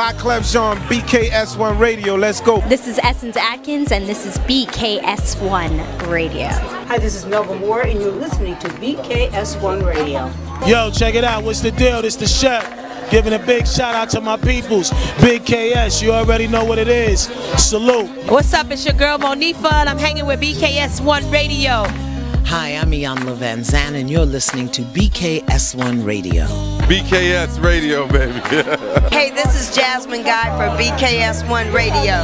Wyclef Jean, BKS1 Radio. Let's go. This is Essence Atkins, and this is BKS1 Radio. Hi, this is Melba Moore, and you're listening to BKS1 Radio. Yo, check it out. What's the deal? This the chef. Giving a big shout out to my peoples. Big KS, you already know what it is. Salute. What's up? It's your girl Monifa, and I'm hanging with BKS1 Radio. Hi, I'm Iyanla Van Zandt, and you're listening to BKS1 Radio. BKS Radio, baby. Hey, this is Jasmine Guy for BKS1 Radio.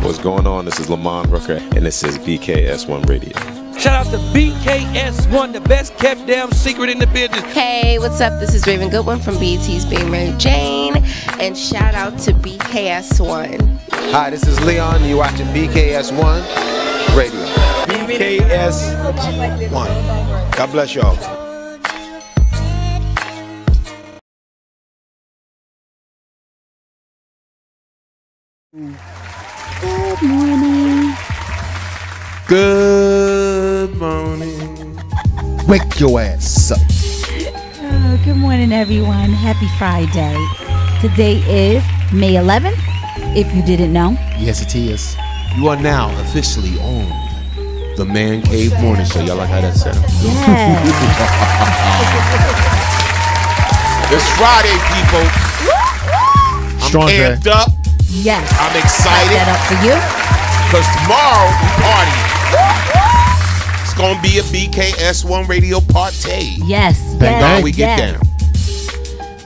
What's going on? This is Lamont Rooker, and this is BKS1 Radio. Shout out to BKS1, the best kept damn secret in the business. Hey, what's up? This is Raven Goodwin from BET's Being Mary Jane, and shout out to BKS1. Hi, this is Leon, and you're watching BKS1 Radio. BKS1. God bless y'all. Good morning. Good morning. Wake your ass up. Oh, good morning, everyone. Happy Friday. Today is May 11th, if you didn't know. Yes, it is. You are now officially on the Man Cave Morning Show. Y'all like how that sounds? Yes. It's Friday, people. Strong I'm amped up. Yes. I'm excited. That up for you. Because tomorrow we party. It's going to be a BKS1 Radio party. Yes. Bang, yes. we get down.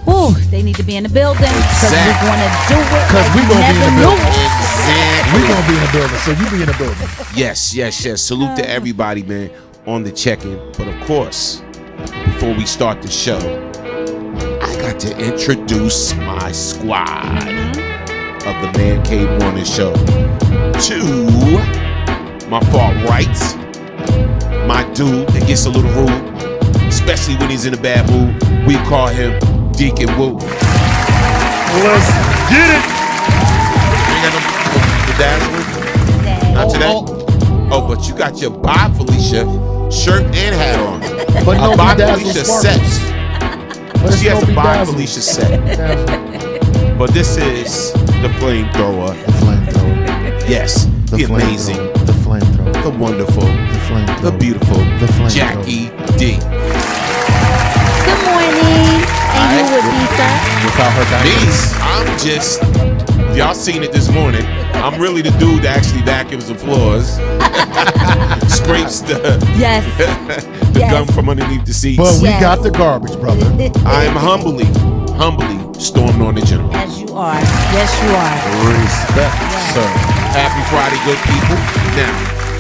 Whew, they need to be in the building because we're going to do it. Because we're going to be in the building. Exactly. We're going to be in the building, so you be in the building. Yes, yes, yes. Salute to everybody, man, on the check-in. But of course, before we start the show, I got to introduce my squad of the Man Cave Morning Show. To my far right, my dude that gets a little rude, especially when he's in a bad mood. We call him Deacon Woo. Let's get it. You got the dazzler? Not today? Oh, but you got your Bye Felicia shirt and hat on. But no Bye Bedazzle Felicia Sparkles. set. She has a Bye Felicia set. But this is the flamethrower. The flamethrower. Yes, the amazing, the flamethrower, the wonderful, the flamethrower, the beautiful, the flamethrower. Jackie D. Good morning. And you would be, sir? Without her back. I'm just, y'all seen it this morning. I'm really the dude that actually vacuums the floors. Scrapes the gum from underneath the seats. But we got the garbage, brother. I'm humbly stormed on the general. As you are. Yes, you are. Respect, sir. Happy Friday, good people. Now,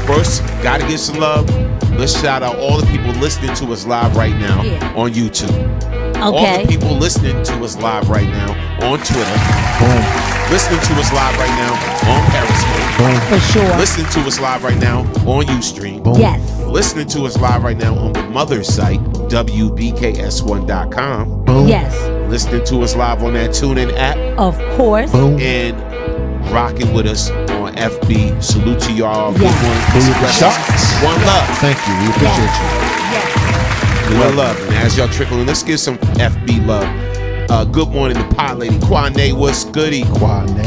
first, gotta give some love. Let's shout out all the people listening to us live right now on YouTube. Okay. All the people listening to us live right now on Twitter. Boom. Listening to us live right now on Periscope. Boom. For sure. Listening to us live right now on Ustream. Boom. Yes. Listening to us live right now on the mother site, WBKS1.com. Boom. Yes. Listening to us live on that TuneIn app. Of course. Boom. And rocking with us on FB. Salute to y'all. Yes. Good morning. Shots. One love. Thank you. We appreciate you. Yes. One love. And as y'all trickling, let's give some FB love. Good morning to Pie Lady. Kwame, what's goody? Kwame.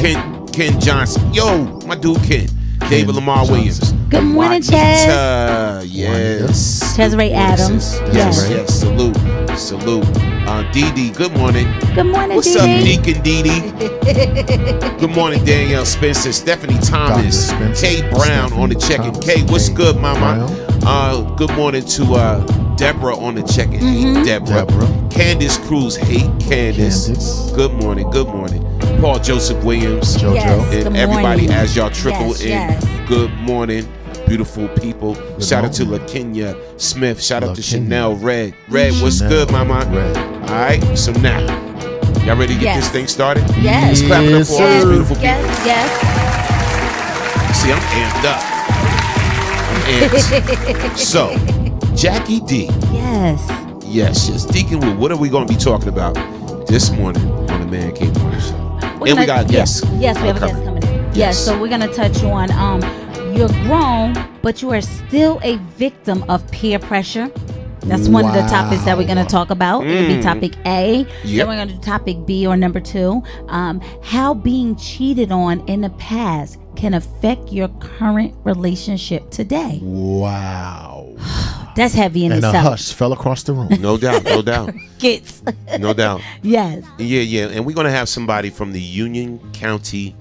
Ken Johnson. Yo, my dude Ken. David Lamar Johnson. Williams. Good morning, Chaz. Yes. Chaz Ray Adams. Yes, yes. Salute. Dee Dee, good morning. Good morning, What's Dee up, Dee? Deacon Dee Dee? Good morning, Danielle Spencer, Stephanie Thomas, Kay Brown on the check-in. Kay, what's good, mama? Good morning to Deborah on the check-in. Hey, Deborah. Candace Cruz. Hey, Candace. Good morning. Paul Joseph Williams. JoJo. Yes, And everybody morning. as y'all trickle in. Yes. Good morning, beautiful people. Shout out to LaKenya Smith. Shout out to Chanel Red. What's good, mama? Red. All right, so now, y'all ready to get this thing started? Yes. Let's clap it up for all these beautiful people. Yes. See, I'm amped up. So, Jackie D. Yes. Deacon Wood, what are we going to be talking about this morning on the Man Cave Morning Show? And we got a guest. Yes, we have a guest coming in. Yes, so we're going to touch on you're grown, but you are still a victim of peer pressure. That's one of the topics that we're going to talk about. It'll be topic A. Yep. Then we're going to do topic B or number 2. How being cheated on in the past can affect your current relationship today. Wow. That's heavy in and itself. And a hush fell across the room. No doubt, no doubt. Kids. No doubt. Yes. Yeah. And we're going to have somebody from the Union County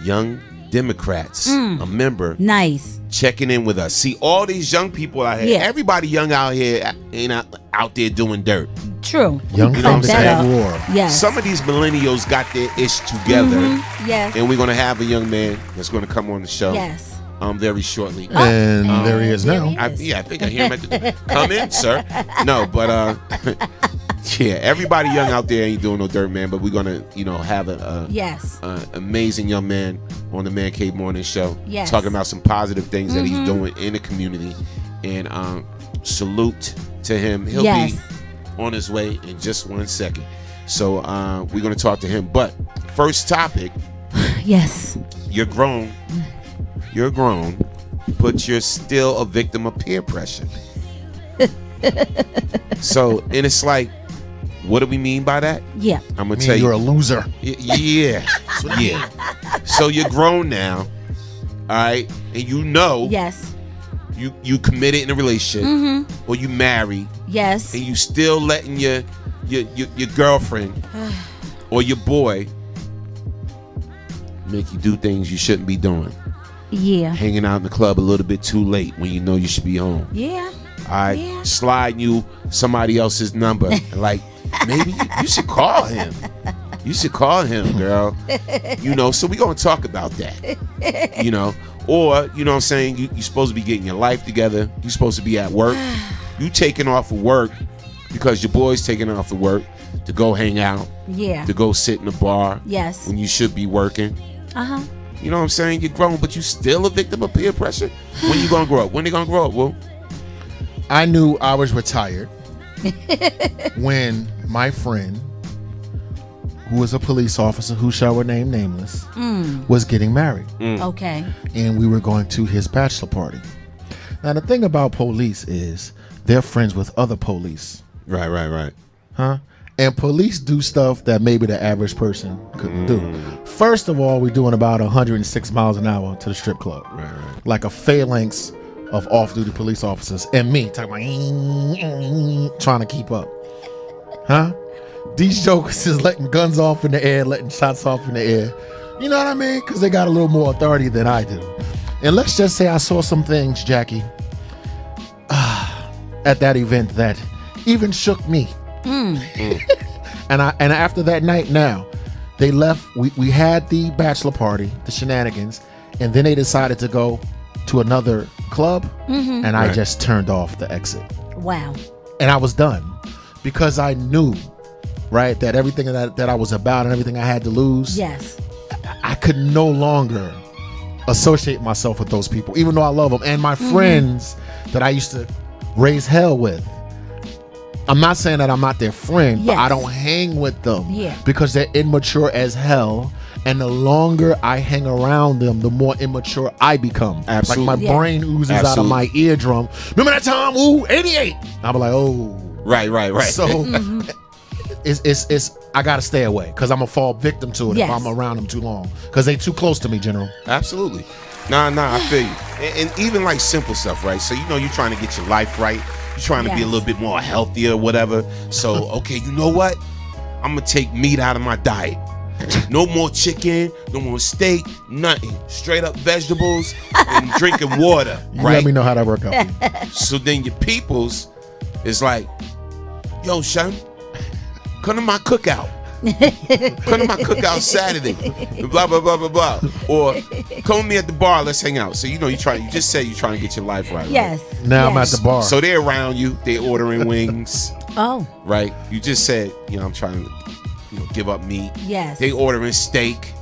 Young Democrats, a member. Nice. Checking in with us. See, all these young people out here, everybody young out here ain't out there doing dirt. True. Young folks at war. Yes. Some of these millennials got their ish together. Yes. And we're going to have a young man that's going to come on the show. Yes. Very shortly. And there he is now. I think I hear him at the come in, sir. No, but yeah, everybody young out there ain't doing no dirt, man. But we're gonna, have a amazing young man on the Man Cave Morning Show, talking about some positive things that he's doing in the community, and salute to him. He'll be on his way in just 1 second. So we're gonna talk to him. But first topic. Yes. You're grown. You're grown, but you're still a victim of peer pressure. So, and it's like, what do we mean by that? Yeah. I'm going to tell you. You're a loser. Yeah. So you're grown now, all right? And yes, you committed in a relationship, or you married. Yes. And you still letting your girlfriend or your boy make you do things you shouldn't be doing. Yeah. Hanging out in the club a little bit too late when you know you should be home. Yeah. All right. Sliding you somebody else's number. Like, maybe you should call him. You should call him, girl. So we're going to talk about that. Or, you know what I'm saying? You're supposed to be getting your life together. You're supposed to be at work. You taking off of work because your boy's taking off of work to go hang out. Yeah. To go sit in a bar. Yes. When you should be working. Uh-huh. You know what I'm saying? You're grown, but you still a victim of peer pressure? When you gonna grow up? When they gonna grow up, Will? I knew I was retired when my friend, who was a police officer, who shall remain nameless, was getting married. Okay. And we were going to his bachelor party. Now, the thing about police is they're friends with other police. Right. Huh? And police do stuff that maybe the average person couldn't do. First of all, we're doing about 106 miles an hour to the strip club. Right. Like a phalanx of off-duty police officers. And me talking about trying to keep up. Huh? These jokers is letting guns off in the air, letting shots off in the air. You know what I mean? Because they got a little more authority than I do. And let's just say I saw some things, Jackie, at that event that even shook me. And after that night, now they left. We had the bachelor party, the shenanigans, and then they decided to go to another club, and I just turned off the exit. Wow. And I was done because I knew, right, that everything that I was about and everything I had to lose. Yes. I could no longer associate myself with those people, even though I love them and my friends that I used to raise hell with. I'm not saying that I'm not their friend, but I don't hang with them because they're immature as hell. And the longer I hang around them, the more immature I become. Absolutely. Like my brain oozes out of my eardrum. Remember that time? Ooh, 88. I'll be like, oh. Right. So it's I gotta stay away because I'm gonna fall victim to it if I'm around them too long because they too close to me, General. Absolutely. Nah, I feel you. And even like simple stuff, right? So you're trying to get your life right. You're trying to be a little bit more healthier or whatever. So, okay, you know what? I'm going to take meat out of my diet. No more chicken, no more steak, nothing. Straight up vegetables and drinking water, right? Let me know how that work out. So then your peoples is like, yo, son, come to my cookout. Come to my cookout Saturday. Blah, blah, blah, blah, blah. Or come with me at the bar, let's hang out. So you just say you're trying to get your life right. Yes. Right? Now I'm at the bar. So they're around you, they ordering wings. Oh. Right? You just said, I'm trying to give up meat. Yes. They ordering steak.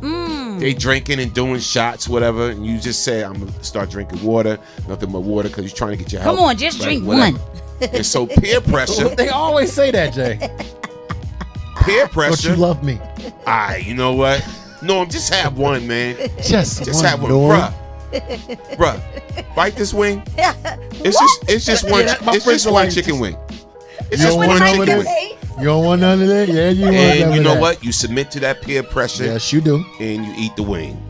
They drinking and doing shots, whatever. And you just say, I'm going to start drinking water. Nothing but water because you're trying to get your health. Come on, just drink whatever. one. And so peer pressure. They always say that, Jay. Peer pressure. But you love me. You know what? Norm, just have one, man. Just have one. Bruh, Bruh, bite this wing. It's just one chicken wing. It's just one chicken wing. You don't want none of that? Yeah, you want none of that. And you know what? You submit to that peer pressure. Yes, you do. And you eat the wing.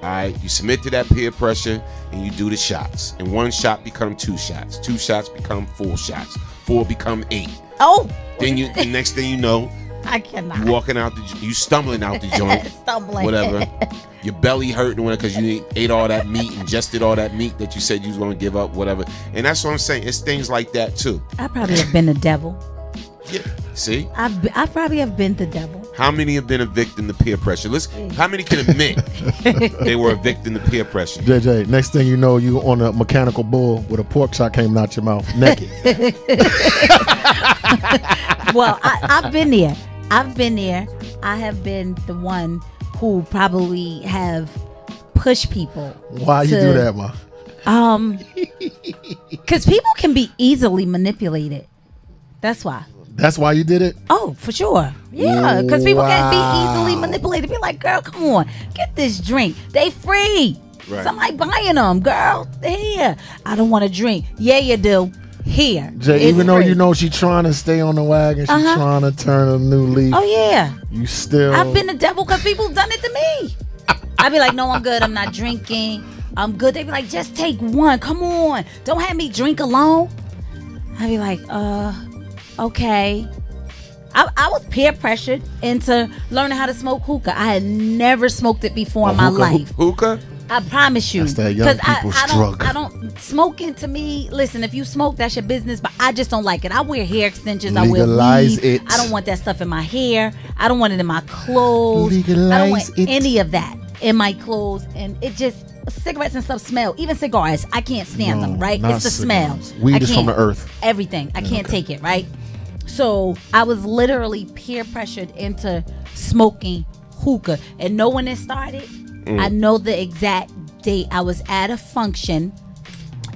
All right? You submit to that peer pressure and you do the shots. And one shot become 2 shots. 2 shots become 4 shots. 4 become 8. Oh. Then the next thing you know, I cannot. You stumbling out the joint. Stumbling. Whatever. Your belly hurting because you ate all that meat, ingested all that meat that you said you was going to give up, whatever. And that's what I'm saying. It's things like that too. I probably have been the devil. Yeah. See? I probably have been the devil. How many have been a victim to peer pressure? How many can admit they were a victim to peer pressure? JJ, next thing you know, you on a mechanical bull with a pork chop came out your mouth naked. Well, I've been there. I have been the one who probably have pushed people. Why you do that, ma? Because people can be easily manipulated. That's why. That's why you did it? Oh, for sure. Yeah, because people can be easily manipulated. Be like, girl, come on, get this drink. They free. Right. Somebody buying them, girl. Here. I don't want to drink. Yeah, you do. Here. Jay, even though you know she trying to stay on the wagon, she's trying to turn a new leaf. Oh, yeah. You still. I've been the devil because people done it to me. I be like, no, I'm good. I'm not drinking. I'm good. They be like, just take one. Come on. Don't have me drink alone. I be like, okay. I was peer pressured into learning how to smoke hookah. I had never smoked it before in my life. Hookah? I promise you. That's that young people's drug. I don't smoking to me. Listen, if you smoke, that's your business. But I just don't like it. I wear hair extensions. Legalize I wear weed. it. I don't want that stuff in my hair. I don't want it in my clothes. Legalize I don't want it. any of that in my clothes. And it just cigarettes and stuff smell. Even cigars, I can't stand them. Right? It's the smell. Weed is from the earth. Everything. I can't take it. Right? So I was literally peer pressured into smoking hookah, and know when it started. I know the exact date. I was at a function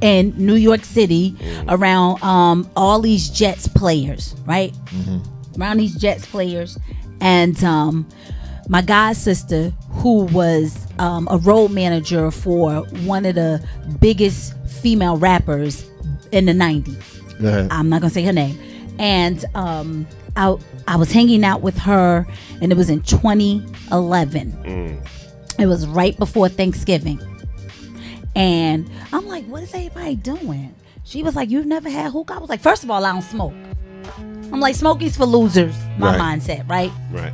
in New York City around all these Jets players, right? Around these Jets players. And my god sister, who was a road manager for one of the biggest female rappers in the 90s. I'm not going to say her name. And I was hanging out with her, and it was in 2011. It was right before Thanksgiving. And I'm like, what is everybody doing? She was like, you've never had hookah? I was like, first of all, I don't smoke. I'm like, smoking's for losers, my mindset, right? Right.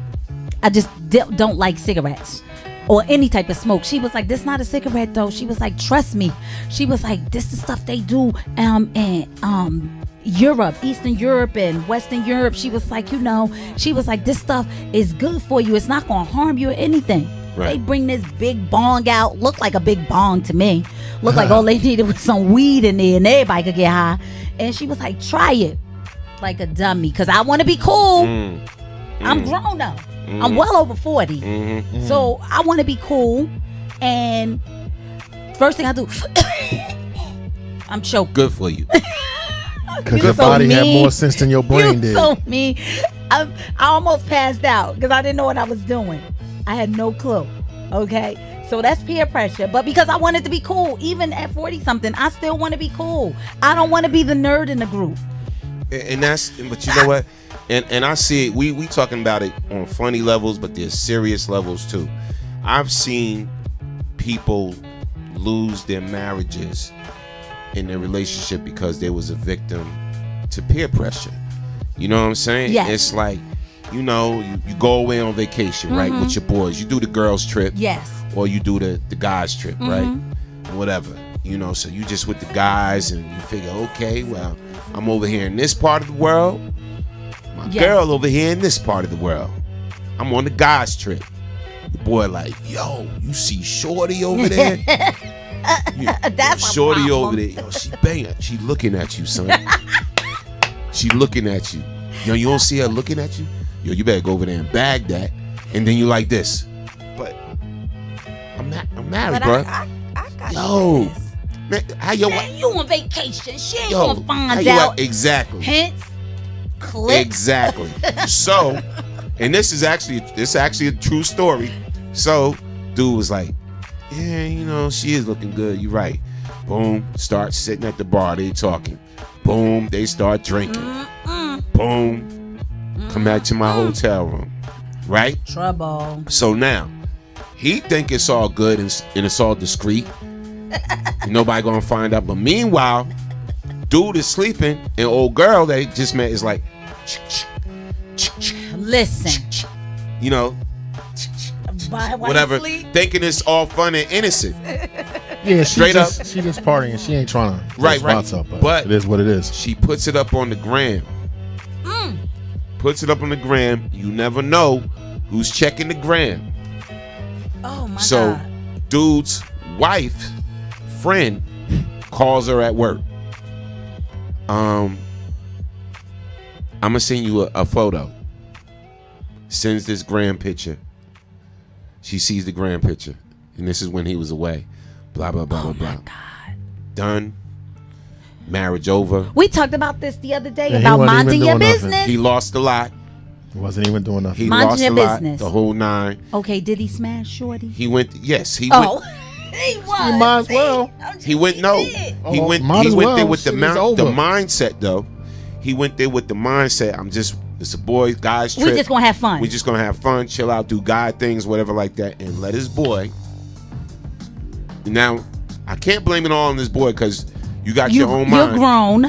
I just don't like cigarettes or any type of smoke. She was like, this not a cigarette though. She was like, trust me. She was like, this is stuff they do in Europe, Eastern Europe and Western Europe. She was like, she was like, this stuff is good for you. It's not going to harm you or anything. Right. They bring this big bong out. Looked like a big bong to me. Looked like all they needed was some weed in there and everybody could get high. And she was like, try it. Like a dummy. Because I want to be cool. I'm grown up. I'm well over 40. So I want to be cool. And first thing I do, I'm choking. Good for you. Because your body had more sense than your brain did. So mean. I almost passed out because I didn't know what I was doing. I had no clue. Okay. So that's peer pressure. But because I wanted to be cool, even at 40 something, I still want to be cool. I don't want to be the nerd in the group. And but you know what? And I see it. We talking about it on funny levels, but there's serious levels too. I've seen people lose their marriages in their relationship because they was a victim to peer pressure. You know what I'm saying? Yes. It's like, you go away on vacation, right, with your boys. You do the girls trip. Yes. Or you do the guys trip, right? Whatever. So you just with the guys and you figure, okay, well, I'm over here in this part of the world. My girl over here in this part of the world. I'm on the guys trip. The boy like, yo, you see Shorty over there? That's Shorty over there. Yo, she banging. She looking at you, son. She looking at you. You don't see her looking at you? Yo, you better go over there and bag that. And then you like this. But I'm married, bro. I got yo. this. Man, you on vacation. She ain't gonna find out. Exactly. Hence, click. Exactly. So, and this is actually a true story. So, dude was like, Yeah, you know, she is looking good. You're right. Boom, start sitting at the bar. They talking. Boom, they start drinking. Boom, come back to my hotel room. Right? Trouble. So now, he think it's all good and it's all discreet. Nobody gonna find out. But meanwhile, dude is sleeping, and old girl they just met is like, listen, you know, whatever, thinking it's all fun and innocent. Yeah, straight up, she just partying. She ain't trying to right. Up, but it is what it is. She puts it up on the gram. Puts it up on the gram. You never know who's checking the gram. Oh my God. Dude's wife, friend, calls her at work. I'm gonna send you a photo. Sends this gram picture. She sees the gram picture, and this is when he was away. Blah blah blah blah blah. Oh my God. Done. Marriage over. We talked about this the other day about minding your business. He lost a lot. He wasn't even doing nothing. He minding lost your a lot. business. The whole 9. Okay, did he smash Shorty? He went. Yes, he went. He might as well. He went. No, he went. He went there with the mindset though. He went there with the mindset. It's a boy, guys trip. We just gonna have fun. We just gonna have fun, chill out, do guy things, whatever like that, and let his boy. Now, I can't blame it all on this boy because you got your own mind. You're grown.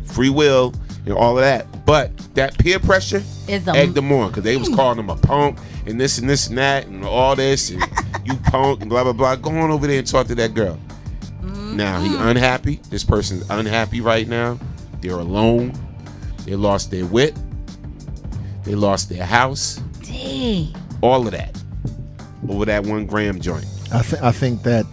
Free will and all of that, but that peer pressure egged them on because they was calling him a punk and this and this and that and all this and you punk and blah blah blah. Go on over there and talk to that girl. Now he unhappy. This person's unhappy right now. They're alone. They lost their wit. They lost their house. Dang. All of that over that 1 gram joint. I think that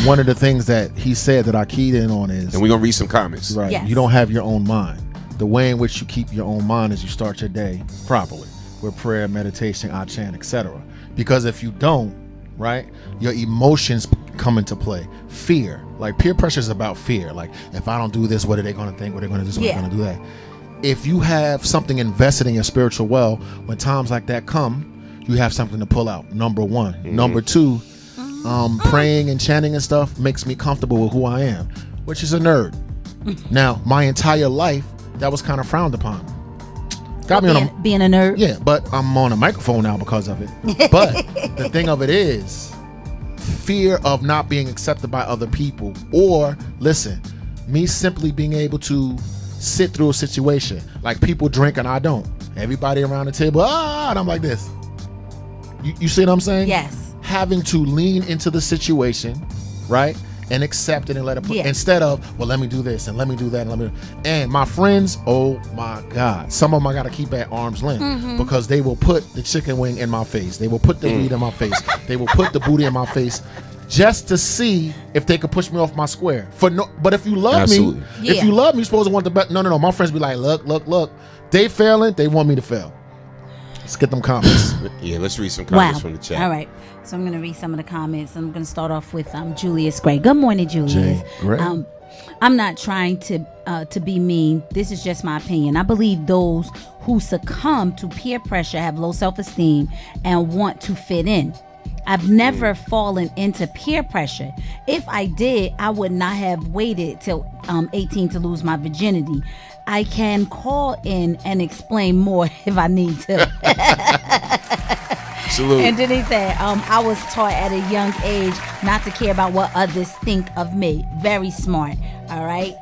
one of the things that he said that I keyed in on is, and we're gonna read some comments. Right. Yes. You don't have your own mind. The way in which you keep your own mind is you start your day properly with prayer, meditation, I chant, etc. Because if you don't, right, your emotions come into play. Fear, like peer pressure is about fear. Like if I don't do this, what are they going to think? What are they going to do? What are they going to do that? If you have something invested in your spiritual well, when times like that come, you have something to pull out. Number 1. Number 2, praying and chanting and stuff makes me comfortable with who I am, which is a nerd. Now, my entire life, that was kind of frowned upon. Got me on being a nerd. Yeah, but I'm on a microphone now because of it. But the thing of it is, fear of not being accepted by other people, or listen, me simply being able to sit through a situation. Like people drink and I don't. Everybody around the table, and I'm like this. You see what I'm saying? Yes. Having to lean into the situation, right? And accept it and let it put, instead of, well, let me do this and let me do that and my friends, oh my God, some of them I gotta keep at arm's length because they will put the chicken wing in my face, they will put the weed in my face, they will put the booty in my face just to see if they could push me off my square. But if you love me, if you love me, you're supposed to want the best. No. My friends be like, look, they failing, they want me to fail. Let's get them comments. Yeah, let's read some comments from the chat. All right. So I'm going to read some of the comments. I'm going to start off with Julius Gray. Good morning, Julius. Gray. I'm not trying to be mean. This is just my opinion. I believe those who succumb to peer pressure have low self-esteem and want to fit in. I've never fallen into peer pressure. If I did, I would not have waited till 18 to lose my virginity. I can call in and explain more if I need to. Salute. And then he said, I was taught at a young age not to care about what others think of me. Very smart. All right.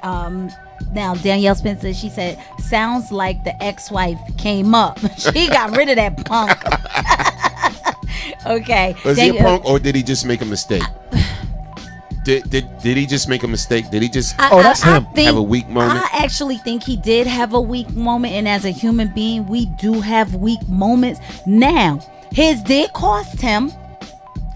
Now, Danielle Spencer, she said, sounds like the ex-wife came up. She got rid of that punk. Okay. Was he a punk or did he just make a mistake? Did he just make a mistake? Did he just that's him. Have a weak moment? I actually think he did have a weak moment, and as a human being, we do have weak moments. Now, his did cost him.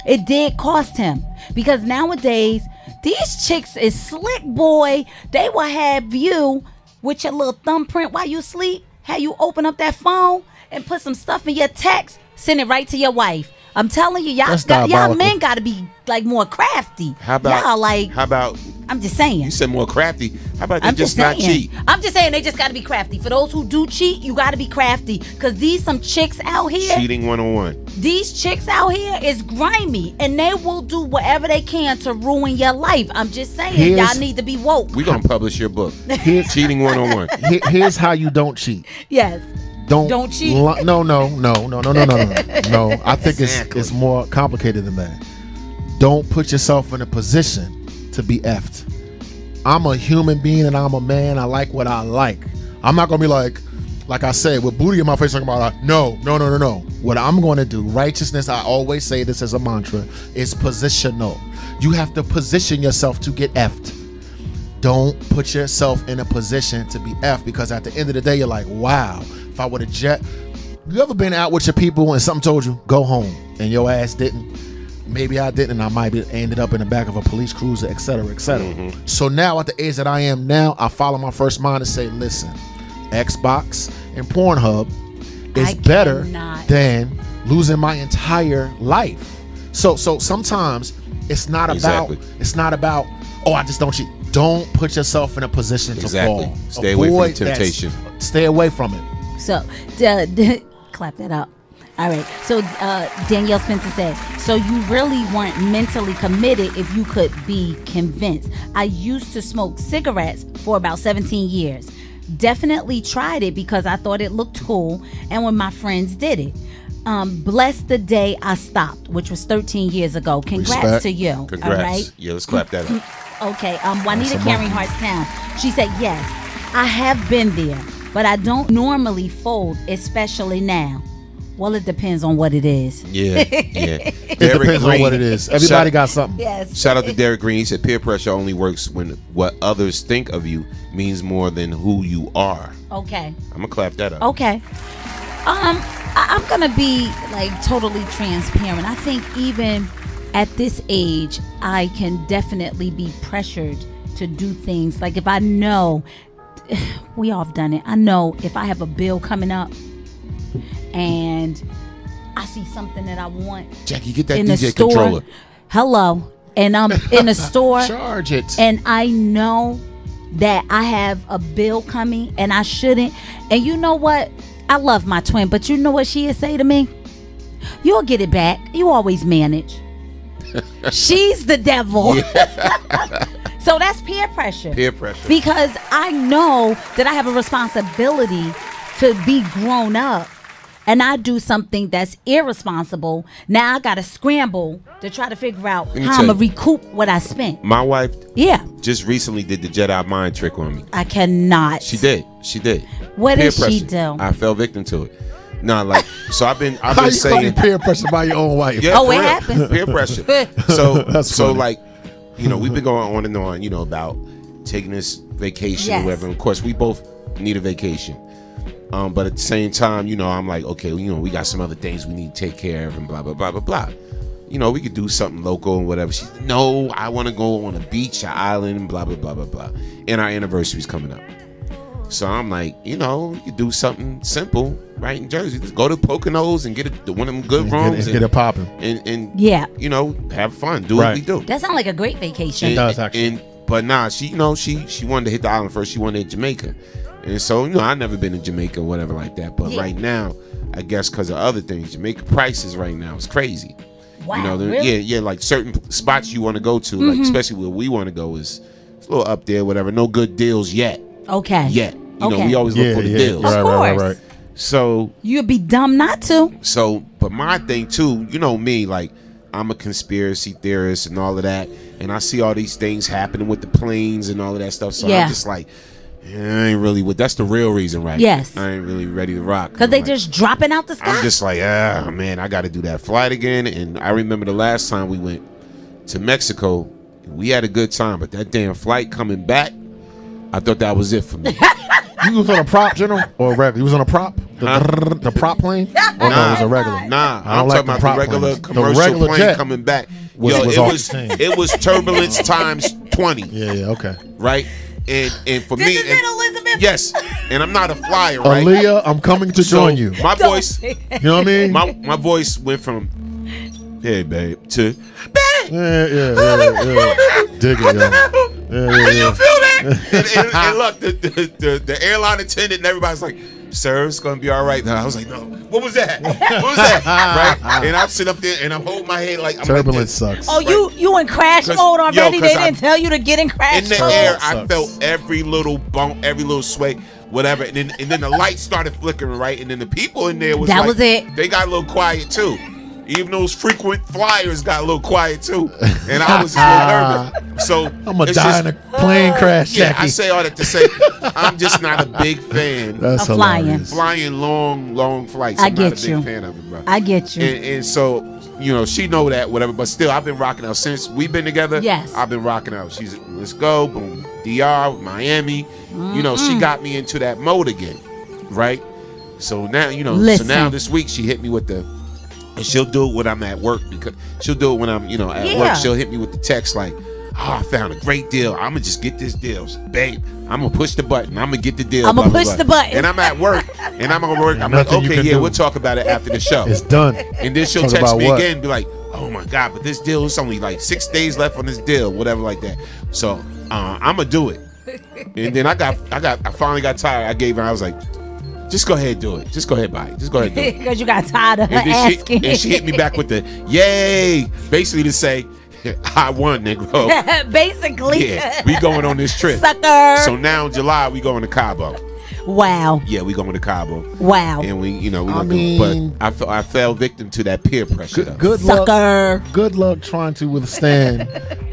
It did cost him because nowadays these chicks is slick, boy. They will have you with your little thumbprint while you sleep. Have you open up that phone and put some stuff in your text, send it right to your wife. I'm telling you, y'all men got to be like more crafty. How about I'm just saying. You said more crafty. How about they just not cheat? I'm just saying they just got to be crafty. For those who do cheat, you got to be crafty. Because these some chicks out here. Cheating 101. These chicks out here is grimy. And they will do whatever they can to ruin your life. I'm just saying. Y'all need to be woke. We're going to publish your book. Cheating 101. Here's how you don't cheat. Yes. Don't cheat. No. I think it's more complicated than that. Don't put yourself in a position to be effed. I'm a human being and I'm a man. I like what I like. I'm not gonna be like I said, with booty in my face talking about no. What I'm gonna do, righteousness, I always say this as a mantra, is positional. You have to position yourself to get effed. Don't put yourself in a position to be effed, because at the end of the day, you're like, wow, if I would have you ever been out with your people and something told you, go home, and your ass didn't? Maybe I didn't, and I might have ended up in the back of a police cruiser, et cetera, et cetera. Mm-hmm. So now, at the age that I am now, I follow my first mind and say, listen, Xbox and Pornhub is better than losing my entire life. So sometimes it's not about oh, I just don't cheat. Don't put yourself in a position to fall. Stay away from temptation. Stay away from it. So clap that up. All right. So Danielle Spencer said, so you really weren't mentally committed if you could be convinced. I used to smoke cigarettes for about 17 years. Definitely tried it because I thought it looked cool and when my friends did it. Bless the day I stopped, which was 13 years ago. Congrats to you. Congrats. All right? Yeah, let's clap that up. Okay. Juanita Caring Hartstown. She said, yes, I have been there, but I don't normally fold, especially now. Well, it depends on what it is. Yeah. It depends on what it is. Everybody got something. Yes. Shout out to Derek Green. He said peer pressure only works when what others think of you means more than who you are. Okay. I'm gonna clap that up. Okay. I'm gonna be like totally transparent. I think even at this age, I can definitely be pressured to do things. Like if I know, we all have done it. I know if I have a bill coming up and I see something that I want, Jackie, get that in DJ the store, controller. Hello. And I'm in the store. Charge it. And I know that I have a bill coming and I shouldn't. And you know what? I love my twin, but you know what she'd say to me? You'll get it back. You always manage. She's the devil. Yeah. So that's peer pressure. Peer pressure. Because I know that I have a responsibility to be grown up, and I do something that's irresponsible. Now I got to scramble to try to figure out how I'm going to recoup what I spent. My wife just recently did the Jedi mind trick on me. I cannot. She did. What peer did pressure. she do? I fell victim to it. Nah, like, so I've been How saying you peer pressure by your own wife. Yeah, oh, it happened. Peer pressure. So like, you know, we've been going on and on, you know, about taking this vacation or whatever. And of course, we both need a vacation. But at the same time, you know, I'm like, okay, you know, we got some other things we need to take care of and blah, blah, blah, blah, blah. You know, we could do something local and whatever. She's like, no, I want to go on a beach, an island, and blah, blah, blah, blah, blah. And our anniversary's coming up. So I'm like, you know, we could do something simple right in Jersey. Just go to Poconos and get one of them good rooms. Get it popping. And you know, have fun. Do what we do. That sounds like a great vacation. It does, actually. But nah, she, you know, she wanted to hit the island first. She wanted to hit Jamaica. And so, you know, I've never been to Jamaica or whatever like that. But right now, I guess because of other things, Jamaica prices right now is crazy. Wow, you know, really? Yeah, like certain spots you want to go to, like especially where we want to go is it's a little up there, whatever. No good deals yet. Okay. Yet. You know, we always look for the deals. Of course. Right. So you'd be dumb not to. So, but my thing too, you know me, like I'm a conspiracy theorist and all of that, and I see all these things happening with the planes and all of that stuff. So I'm just like, I ain't really with. That's the real reason, right? Yes. I ain't really ready to rock. Because they just dropping out the sky. I'm just like, man, I got to do that flight again. And I remember the last time we went to Mexico, we had a good time, but that damn flight coming back, I thought that was it for me. You was on a prop, General, or regular? You was on a prop, the prop plane, or no, it was a regular. Nah, I don't I'm talking about the regular commercial plane jet coming back. It was turbulence times 20. Yeah, okay. Right, and for me, This is it, Elizabeth. yes, and I'm not a flyer, right? Aaliyah, I'm coming to join you. My voice, you know what I mean? My voice went from, hey babe, to yeah. Dig it, yo. Can you feel that? and look, the airline attendant and everybody's like, sir, it's gonna be all right. And I was like, no, what was that? What was that? Right? And I'm sitting up there and I'm holding my head like I'm turbulence like sucks. Oh, you in crash mode already? They didn't tell you to get in crash mode. In the air, I felt every little bump, every little sway, whatever. And then the lights started flickering, right? And then the people in there was it. They got a little quiet too. Even those frequent flyers got a little quiet too, and I was just a little nervous. So I'm gonna die in a plane crash. Yeah, I say all that to say I'm just not a big fan of flying long flights. I'm not a big fan of it, bro. I get you. And so she know that whatever, but still I've been rocking out since we've been together. Yes, I've been rocking out. She's let's go, boom, DR, Miami. She got me into that mode again, right? So now so now this week she hit me with the. And she'll do it when I'm at work because she'll do it when I'm, at work. She'll hit me with the text like, "Oh, I found a great deal. I'm gonna just get this deal, babe. I'm gonna push the button. I'm gonna get the deal. I'm gonna push the button." And I'm at work, and I'm gonna work. I'm like, okay, we'll talk about it after the show. It's done. And then she'll text me again and be like, "Oh my God, but this deal is only like 6 days left on this deal, whatever like that." So I'm gonna do it. And then I finally got tired. I was like, just go ahead and do it. Just go ahead and buy it. Just go ahead and do it. Because you got tired of her asking. And she hit me back with the yay, basically to say, I won, Negro. Basically. Yeah, we going on this trip. Sucker. So now in July, we going to Cabo. Wow. Yeah, we going to Cabo. Wow. And we gonna do it. But I fell victim to that peer pressure. Good Sucker. luck. Good luck trying to withstand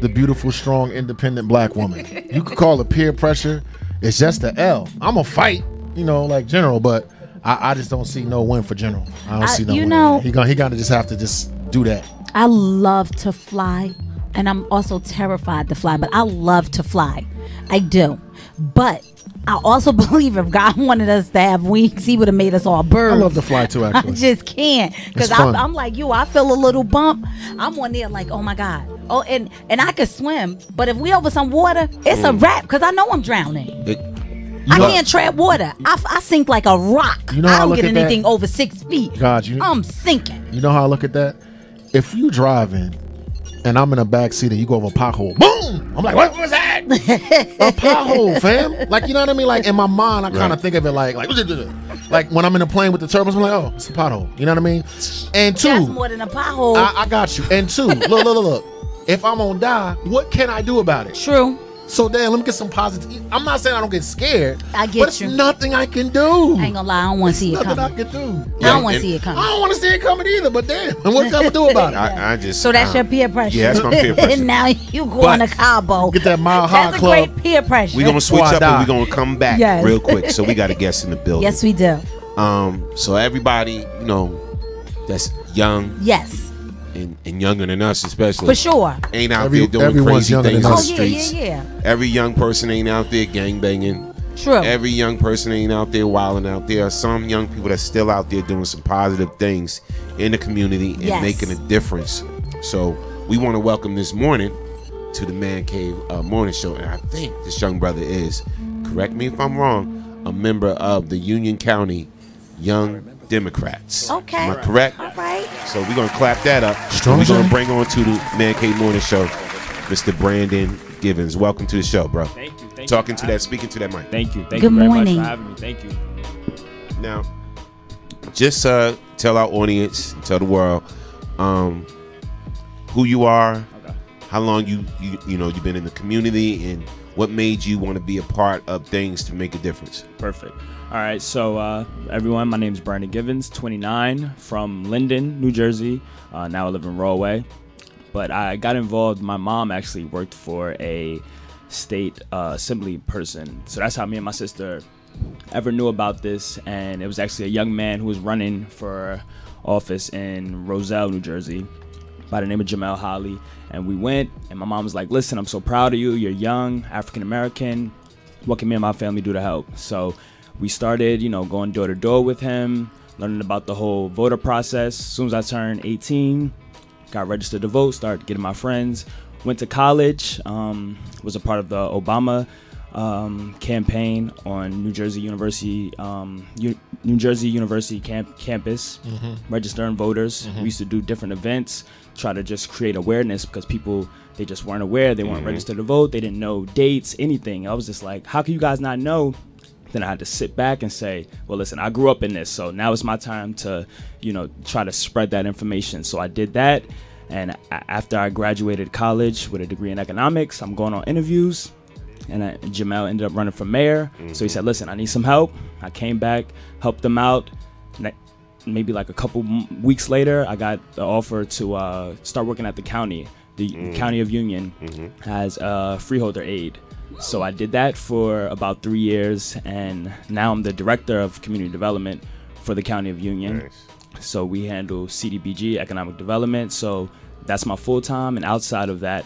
the beautiful, strong, independent black woman. You could call it peer pressure. It's just the L. I'm going to fight. Like General, but I just don't see no win for General. I don't see no win. He gotta just have to just do that. I love to fly, and I'm also terrified to fly, but I love to fly. I do. But I also believe if God wanted us to have wings, he would have made us all birds. I love to fly too, actually. I just can't. Because I'm like you. I feel a little bump. I'm on there like, oh my God. Oh, and I could swim, but if we over some water, it's a wrap because I know I'm drowning. I can't tread water. I sink like a rock. I don't get anything over 6 feet. God, I'm sinking. You know how I look at that? If you driving and I'm in a back seat and you go over a pothole, boom! I'm like, what was that? A pothole, fam. Like, you know what I mean? Like in my mind, I kind of think of it like when I'm in a plane with the turbines, I'm like, oh, it's a pothole. You know what I mean? And two, that's more than a pothole. I got you. And two, look. If I'm gonna die, what can I do about it? True. So then let me get some positive. I'm not saying I don't get scared. I get but you. It's nothing I can do. I ain't gonna lie, I don't want to see it coming. Nothing I can do. I don't want to see it coming. I don't want to see it coming either. But damn, and what can I do about it? So that's your peer pressure. Yeah, that's my peer pressure. And now you going to Cabo. Get that Mile High That's Club. a great peer pressure. We're gonna switch up and we're gonna come back real quick. So we got a guest in the building. Yes, we do. So everybody, that's young. Yes. And younger than us, especially. For sure. Ain't out there doing crazy things in the streets. Yeah. Every young person ain't out there gang banging. True. Every young person ain't out there wilding out there. Some young people that's still out there doing some positive things in the community and making a difference. So we want to welcome this morning to the Man Cave Morning Show. And I think this young brother is, correct me if I'm wrong, a member of the Union County Young Democrats. Okay. Am I correct? All right. So we're going to clap that up. Strong. We're going to bring on to the Man Cave Morning Show, Mr. Brandon Givens. Welcome to the show, bro. Thank you. Speaking to that mic. Thank you. Thank Good you very morning. much for having me. Thank you. Now, just tell our audience, tell the world who you are, how long you've been in the community, and what made you want to be a part of things to make a difference. Perfect. All right, so everyone, my name is Brandon Givens, 29, from Linden, New Jersey. Now I live in Rahway. But I got involved. My mom actually worked for a state assembly person. So that's how me and my sister ever knew about this. And it was actually a young man who was running for office in Roselle, New Jersey, by the name of Jamel Holly. And we went, and my mom was like, listen, I'm so proud of you. You're young, African-American. What can me and my family do to help? So we started, going door to door with him, learning about the whole voter process. As soon as I turned 18, got registered to vote, started getting my friends, went to college, was a part of the Obama campaign on New Jersey University campus, registering voters. We used to do different events, try to just create awareness because people, they just weren't aware. They weren't registered to vote. They didn't know dates, anything. I was just like, how can you guys not know? Then I had to sit back and say, well, listen, I grew up in this, so now it's my time to, you know, try to spread that information. So I did that. And after I graduated college with a degree in economics, I'm going on interviews. And Jamel ended up running for mayor. So he said, listen, I need some help. I came back, helped them out. Maybe like a couple weeks later, I got the offer to start working at the county. The County of Union has a freeholder aid. So I did that for about 3 years. And now I'm the director of community development for the County of Union. Nice. So we handle CDBG, economic development. So that's my full time. And outside of that,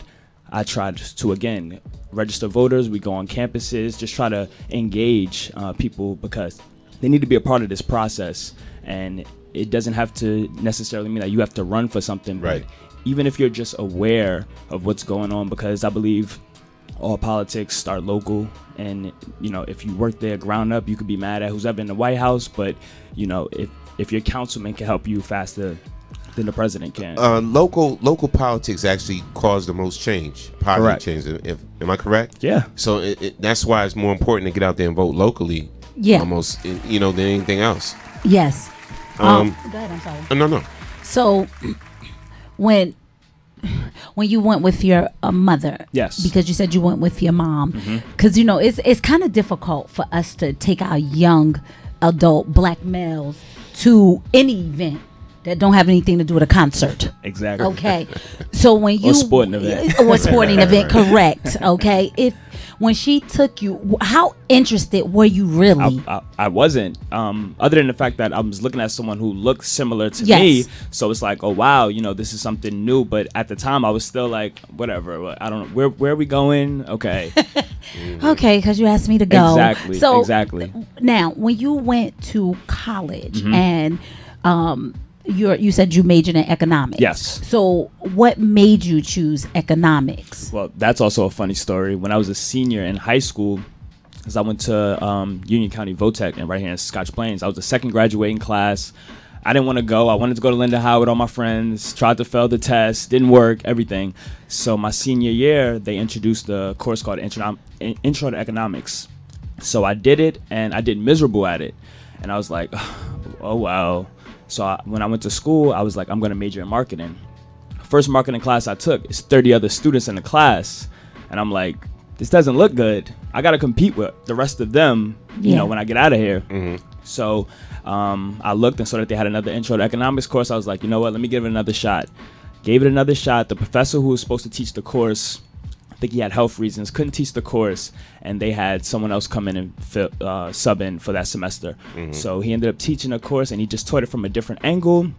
I try to, again, register voters. We go on campuses, just try to engage people because they need to be a part of this process. And it doesn't have to necessarily mean that you have to run for something. Right. But even if you're just aware of what's going on, because I believe all politics start local. And, you know, if you work there ground up, you could be mad at who's ever in the White House. But, you know, if your councilman can help you faster than the president can. Local politics actually cause the most change, positive change. Am I correct? Yeah. So that's why it's more important to get out there and vote locally. Yeah. Almost, you know, than anything else. Yes. Go ahead. I'm sorry. No. So when you went with your mother, yes, because you said you went with your mom, because you know it's kind of difficult for us to take our young adult black males to any event that don't have anything to do with a concert. Exactly. Okay. So when you or sporting event. Or sporting event, correct. Okay. When she took you, how interested were you really? I wasn't. Other than the fact that I was looking at someone who looked similar to me, so it's like, oh wow, you know, this is something new. But at the time, I was still like, whatever. I don't know. Where are we going? Okay. Okay, because you asked me to go. Exactly. So exactly. Now, when you went to college and you said you majored in economics. Yes. So what made you choose economics? Well, that's also a funny story. When I was a senior in high school, because I went to Union County Votech and right here in Scotch Plains, I was the second graduating class. I didn't want to go. I wanted to go to Linden High with all my friends, tried to fail the test, didn't work, everything. So my senior year, they introduced a course called Intro to Economics. So I did it, and I did miserable at it. And I was like, oh, wow. So when I went to school, I was like, I'm going to major in marketing. First marketing class I took is 30 other students in the class. And I'm like, this doesn't look good. I got to compete with the rest of them, you know, when I get out of here. So I looked and saw that they had another Intro to Economics course. I was like, you know what, let me give it another shot. Gave it another shot. The professor who was supposed to teach the course, I think he had health reasons, couldn't teach the course, and they had someone else come in and sub in for that semester. So he ended up teaching a course, and he just taught it from a different angle.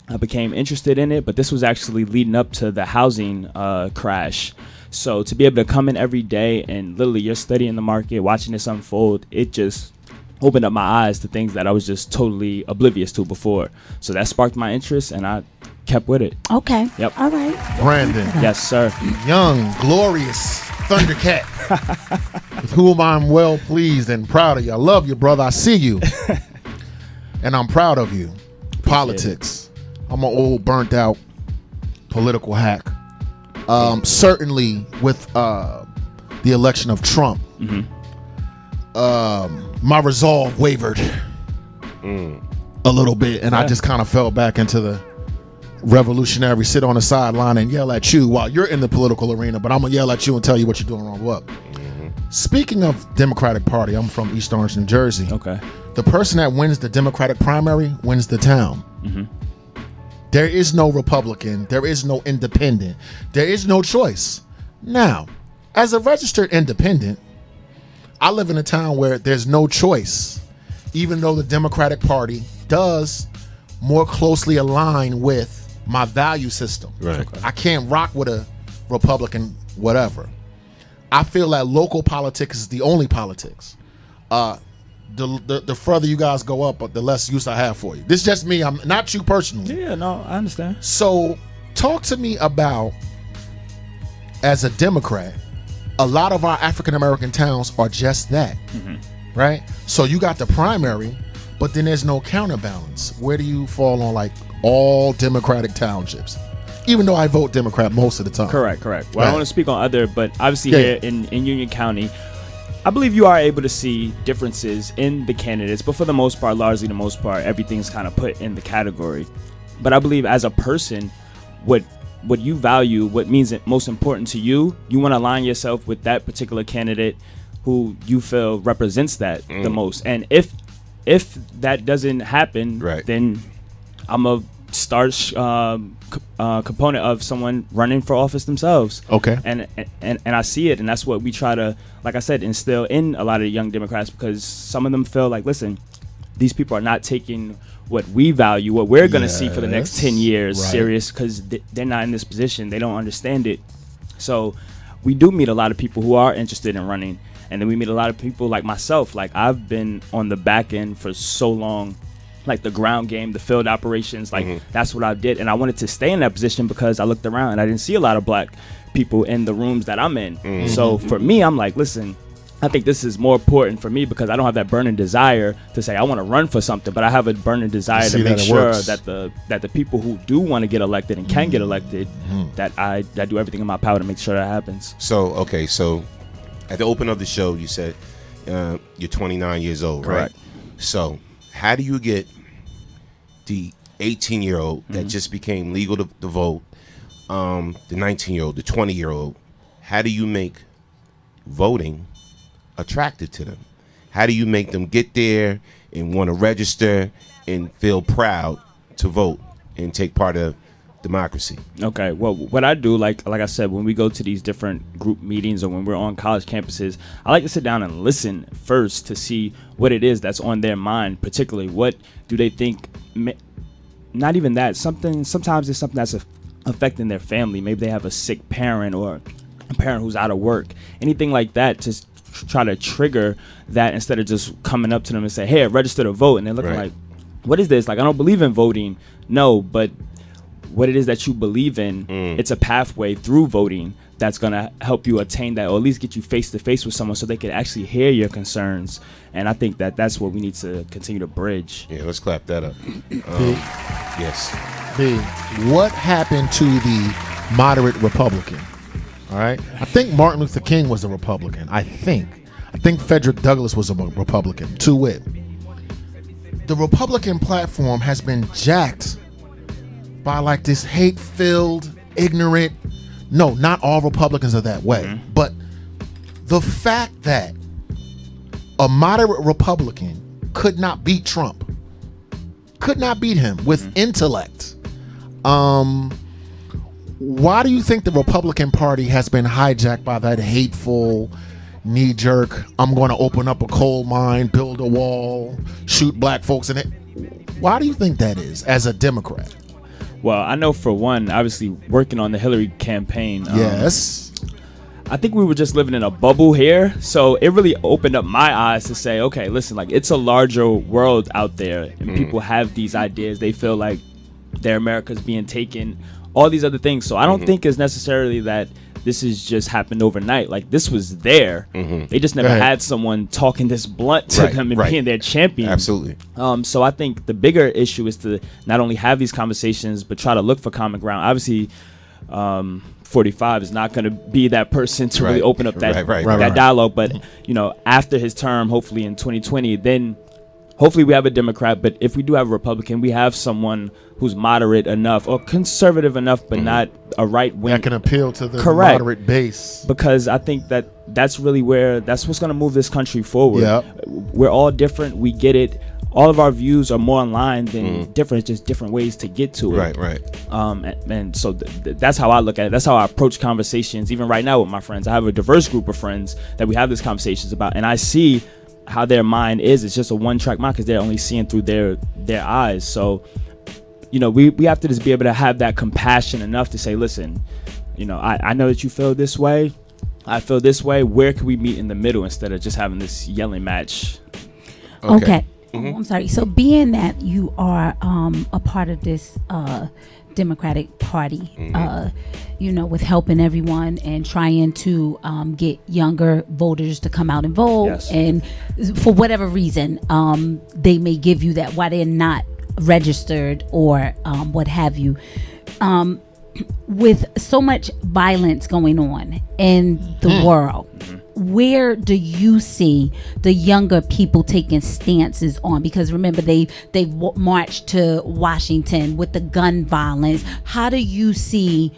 I became interested in it, but this was actually leading up to the housing crash. So to be able to come in every day and literally you're studying the market, watching this unfold, it just opened up my eyes to things that I was just totally oblivious to before. So that sparked my interest, and I kept with it. Okay. Yep. All right. Brandon. Yes, sir. Young, glorious Thundercat. With whom I'm well pleased and proud of you. I love you, brother. I see you. And I'm proud of you. Politics. I'm an old, burnt out political hack. Certainly with the election of Trump, my resolve wavered a little bit, and I just kind of fell back into the revolutionary sit on the sideline and yell at you while you're in the political arena, but I'm gonna yell at you and tell you what you're doing wrong. What? Speaking of Democratic Party, I'm from East Orange, New Jersey. Okay. The person that wins the Democratic primary wins the town. There is no Republican. There is no independent. There is no choice. Now, as a registered independent, I live in a town where there's no choice, even though the Democratic Party does more closely align with my value system. Right. Okay. I can't rock with a Republican whatever. I feel that local politics is the only politics. The further you guys go up, the less use I have for you. This is just me. I'm not you personally. Yeah, no, I understand. So talk to me about, as a Democrat, a lot of our African American towns are just that, right? So you got the primary, but then there's no counterbalance. Where do you fall on like all Democratic townships? Even though I vote Democrat most of the time. Correct. Well, I don't want to speak on other, but obviously Yeah. here in Union County, I believe you are able to see differences in the candidates, but for the most part, largely the most part, everything's kind of put in the category. But I believe as a person, what you value, what means it most important to you, you want to align yourself with that particular candidate who you feel represents that the most. And if that doesn't happen, then I'm a starch component of someone running for office themselves. Okay. And I see it, and that's what we try to, like I said, instill in a lot of young Democrats, because some of them feel like, listen, these people are not taking what we value, what we're going to see for the next 10 years serious, because they're not in this position. They don't understand it. So we do meet a lot of people who are interested in running, and then we meet a lot of people like myself. Like, I've been on the back end for so long, like the ground game, the field operations, like that's what I did. And I wanted to stay in that position because I looked around and I didn't see a lot of black people in the rooms that I'm in. So for me, I'm like, listen, I think this is more important for me because I don't have that burning desire to say I want to run for something, but I have a burning desire to make sure that the people who do want to get elected and can get elected, that I do everything in my power to make sure that happens. So, okay, so at the open of the show, you said you're 29 years old, Correct. right? So how do you get the 18-year-old that just became legal to vote, the 19-year-old, the 20-year-old, how do you make voting attractive to them? How do you make them get there and want to register and feel proud to vote and take part of democracy? Okay, well, what I do, like I said, when we go to these different group meetings or when we're on college campuses, I like to sit down and listen first to see what it is that's on their mind, particularly what do they think. Not even that, sometimes it's something that's affecting their family. Maybe they have a sick parent or a parent who's out of work, anything like that, to try to trigger that instead of just coming up to them and say, hey, register to vote, and they're looking like, what is this? Like, I don't believe in voting. No, but what it is that you believe in, it's a pathway through voting that's going to help you attain that, or at least get you face to face with someone so they can actually hear your concerns. And I think that that's what we need to continue to bridge. Yeah, let's clap that up. Yes. What happened to the moderate Republican? All right. I think Martin Luther King was a Republican. I think Frederick Douglass was a Republican. To wit, the Republican platform has been jacked by like this hate-filled, ignorant. No, not all Republicans are that way. But the fact that a moderate Republican could not beat Trump, could not beat him with intellect. Why do you think the Republican Party has been hijacked by that hateful, knee-jerk, I'm going to open up a coal mine, build a wall, shoot black folks in it? Why do you think that is as a Democrat? Well, I know for one, obviously working on the Hillary campaign. Yes. I think we were just living in a bubble here. So it really opened up my eyes to say, okay, listen, like, it's a larger world out there and people have these ideas. They feel like their America's being taken, all these other things. So I don't think it's necessarily that this has just happened overnight. Like, this was there. They just never had someone talking this blunt to them and being their champion. Absolutely. So I think the bigger issue is to not only have these conversations, but try to look for common ground. Obviously, 45 is not going to be that person to really open up that dialogue. But, you know, after his term, hopefully in 2020, then hopefully we have a Democrat. But if we do have a Republican, we have someone who's moderate enough or conservative enough, but not a right wing that can appeal to the moderate base. Because I think that's really that's what's going to move this country forward. We're all different. We get it. All of our views are more in line than different, just different ways to get to it. And so that's how I look at it. That's how I approach conversations. Even right now with my friends, I have a diverse group of friends that we have these conversations about, and I see how their mind is. It's just a one-track mind because they're only seeing through their eyes. So, you know, we have to just be able to have that compassion enough to say, listen, you know, I know that you feel this way. I feel this way. Where can we meet in the middle instead of just having this yelling match? Okay. I'm sorry. So being that you are a part of this Democratic Party, you know, with helping everyone and trying to get younger voters to come out and vote. Yes. And for whatever reason, they may give you that while they're not registered or what have you. With so much violence going on in the world, where do you see the younger people taking stances on? Because remember, they marched to Washington with the gun violence. How do you see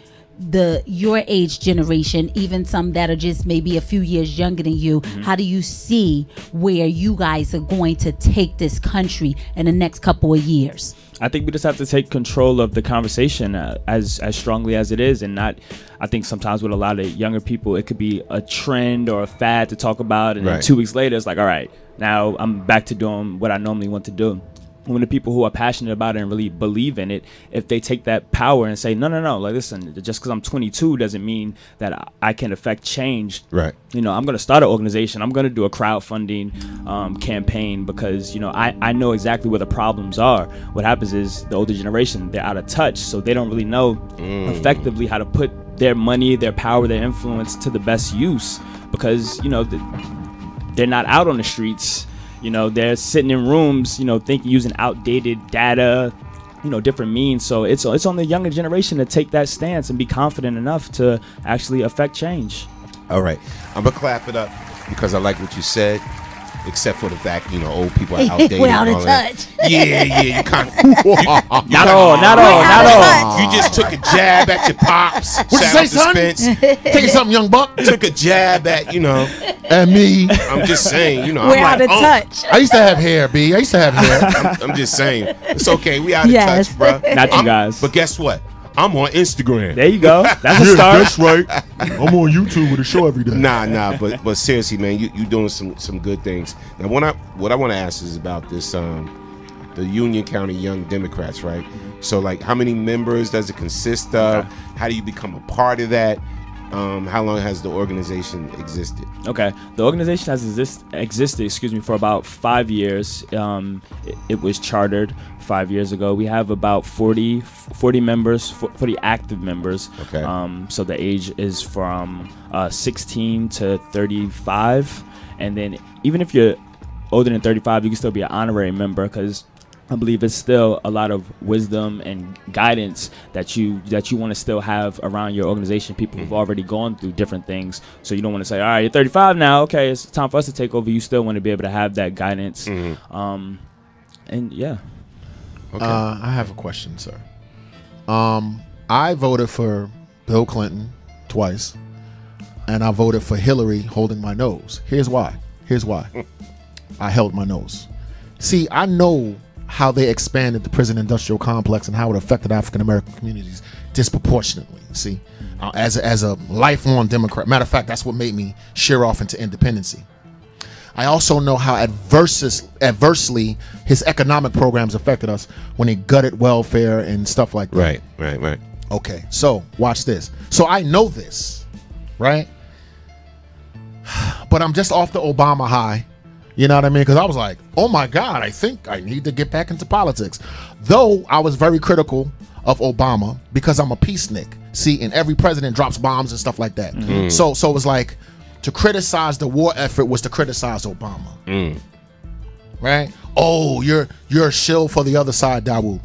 your age generation, even some that are just maybe a few years younger than you, how do you see where you guys are going to take this country in the next couple of years? I think we just have to take control of the conversation as strongly as it is, and not. I think sometimes with a lot of younger people, it could be a trend or a fad to talk about, and then 2 weeks later, it's like, all right, now I'm back to doing what I normally want to do. When the people who are passionate about it and really believe in it, if they take that power and say, no, like, listen, just because I'm 22 doesn't mean that I can affect change. Right. You know, I'm going to start an organization. I'm going to do a crowdfunding campaign because, you know, I know exactly where the problems are. What happens is the older generation, they're out of touch, so they don't really know effectively how to put their money, their power, their influence to the best use because, you know, they're not out on the streets. You know, they're sitting in rooms, you know, using outdated data, you know, different means. So it's on the younger generation to take that stance and be confident enough to actually affect change. All right. I'm going to clap it up because I like what you said, except for the fact, you know, old people are outdated. We're out of touch. Yeah, you kind of. Not all. You just took a jab at your pops. What you say, son? Take something, young buck. Took a jab at, you know. And me. I'm just saying, you know. We're I'm out of touch. I used to have hair, B. I used to have hair. I'm just saying. It's okay. We out of touch, bro. Not you guys. But guess what? I'm on Instagram. There you go. That's a start. That's right. I'm on YouTube with a show every day. Nah. But seriously, man, you doing some good things. Now, what I want to ask is about this, the Union County Young Democrats, right? So, like, how many members does it consist of? Okay. How do you become a part of that? How long has the organization existed? Okay, the organization has existed for about 5 years. It was chartered 5 years ago. We have about 40 members, 40 active members. Okay. So the age is from 16 to 35, and then even if you're older than 35, you can still be an honorary member because I believe it's still a lot of wisdom and guidance that you want to still have around your organization. People who've already gone through different things, so you don't want to say, all right, you're 35 now, okay, it's time for us to take over. You still want to be able to have that guidance. And yeah. Okay. I have a question, sir. I voted for Bill Clinton twice, and I voted for Hillary holding my nose. Here's why. I held my nose. See, I know how they expanded the prison industrial complex and how it affected African American communities disproportionately. See, as a lifelong Democrat, matter of fact, that's what made me sheer off into independency. I also know how adversely his economic programs affected us when he gutted welfare and stuff like that. Right. Okay, so watch this. So I know this, right? But I'm just off the Obama high. You know what I mean? Because I was like, oh my God, I think I need to get back into politics. Though I was very critical of Obama because I'm a peacenik. See, and every president drops bombs and stuff like that. So it was like, to criticize the war effort was to criticize Obama. Right? Oh, you're a shill for the other side, Dawood.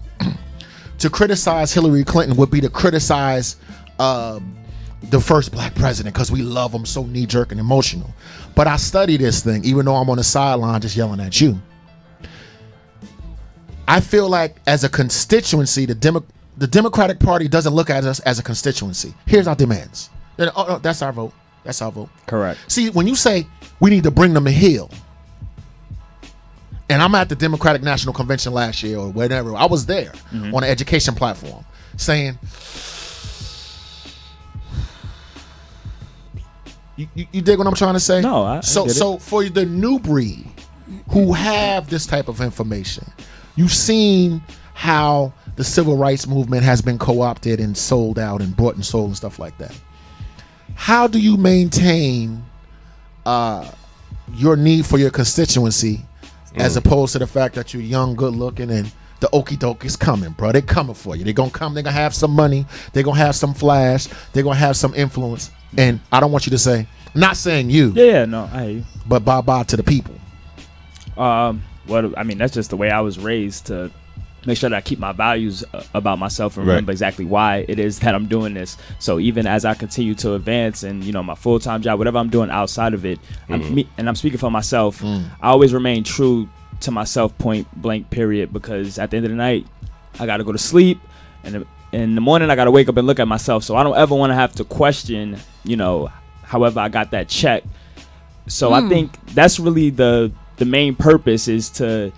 To criticize Hillary Clinton would be to criticize the first black president because we love him so knee-jerk and emotional. But I study this thing, even though I'm on the sideline just yelling at you. I feel like as a constituency, the Democratic Party doesn't look at us as a constituency. Here's our demands. Oh, no, that's our vote. That's our vote. Correct. See, when you say we need to bring them a hill, and I'm at the Democratic National Convention last year or whatever, I was there on an education platform saying, you dig what I'm trying to say? No, I so get it. For the new breed who have this type of information, you've seen how the civil rights movement has been co-opted and sold out and bought and sold and stuff like that. How do you maintain your need for your constituency as opposed to the fact that you're young, good looking, and the okie doke is coming, bro. They're coming for you. They're going to come. They're going to have some money. They're going to have some flash. They're going to have some influence. And I don't want you to say, not saying you. Yeah, no, I hear you. But bye-bye to the people. Well, I mean, that's just the way I was raised, to make sure that I keep my values about myself and remember exactly why it is that I'm doing this. So even as I continue to advance and, my full-time job, whatever I'm doing outside of it, and I'm speaking for myself, I always remain true to myself, point blank, period, because at the end of the night, I got to go to sleep, and in the morning, I got to wake up and look at myself. So I don't ever want to have to question, however I got that check. So I think that's really the main purpose, is to,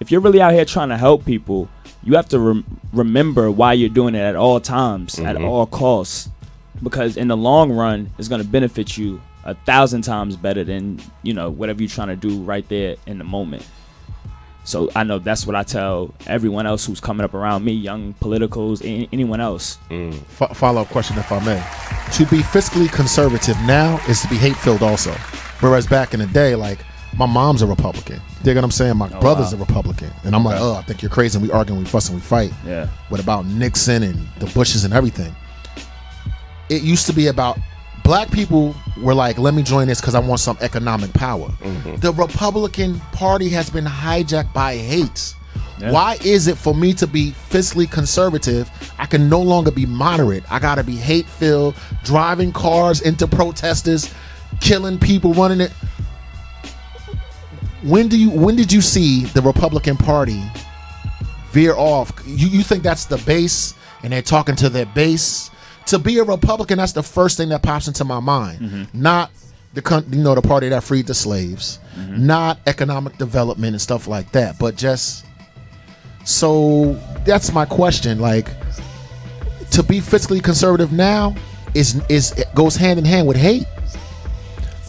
if you're really out here trying to help people, you have to remember why you're doing it at all times, at all costs, because in the long run, it's going to benefit you 1,000 times better than, whatever you're trying to do right there in the moment. So I know that's what I tell everyone else who's coming up around me, young politicals, anyone else. Follow-up question, if I may. To be fiscally conservative now is to be hate-filled also. Whereas back in the day, like, my mom's a Republican. You dig what I'm saying? My brother's a Republican. And I'm like, oh, I think you're crazy. And we argue, we fuss, and we fight. Yeah. What about Nixon and the Bushes and everything? It used to be about black people were like, let me join this because I want some economic power. The Republican Party has been hijacked by hate. Yeah. Why is it for me to be fiscally conservative, I can no longer be moderate? I got to be hate-filled, driving cars into protesters, killing people, running it. When did you see the Republican Party veer off? You think that's the base, and they're talking to their base? To be a Republican, that's the first thing that pops into my mind. Not the the party that freed the slaves, not economic development and stuff like that, but just, so that's my question. Like, to be fiscally conservative now it goes hand in hand with hate.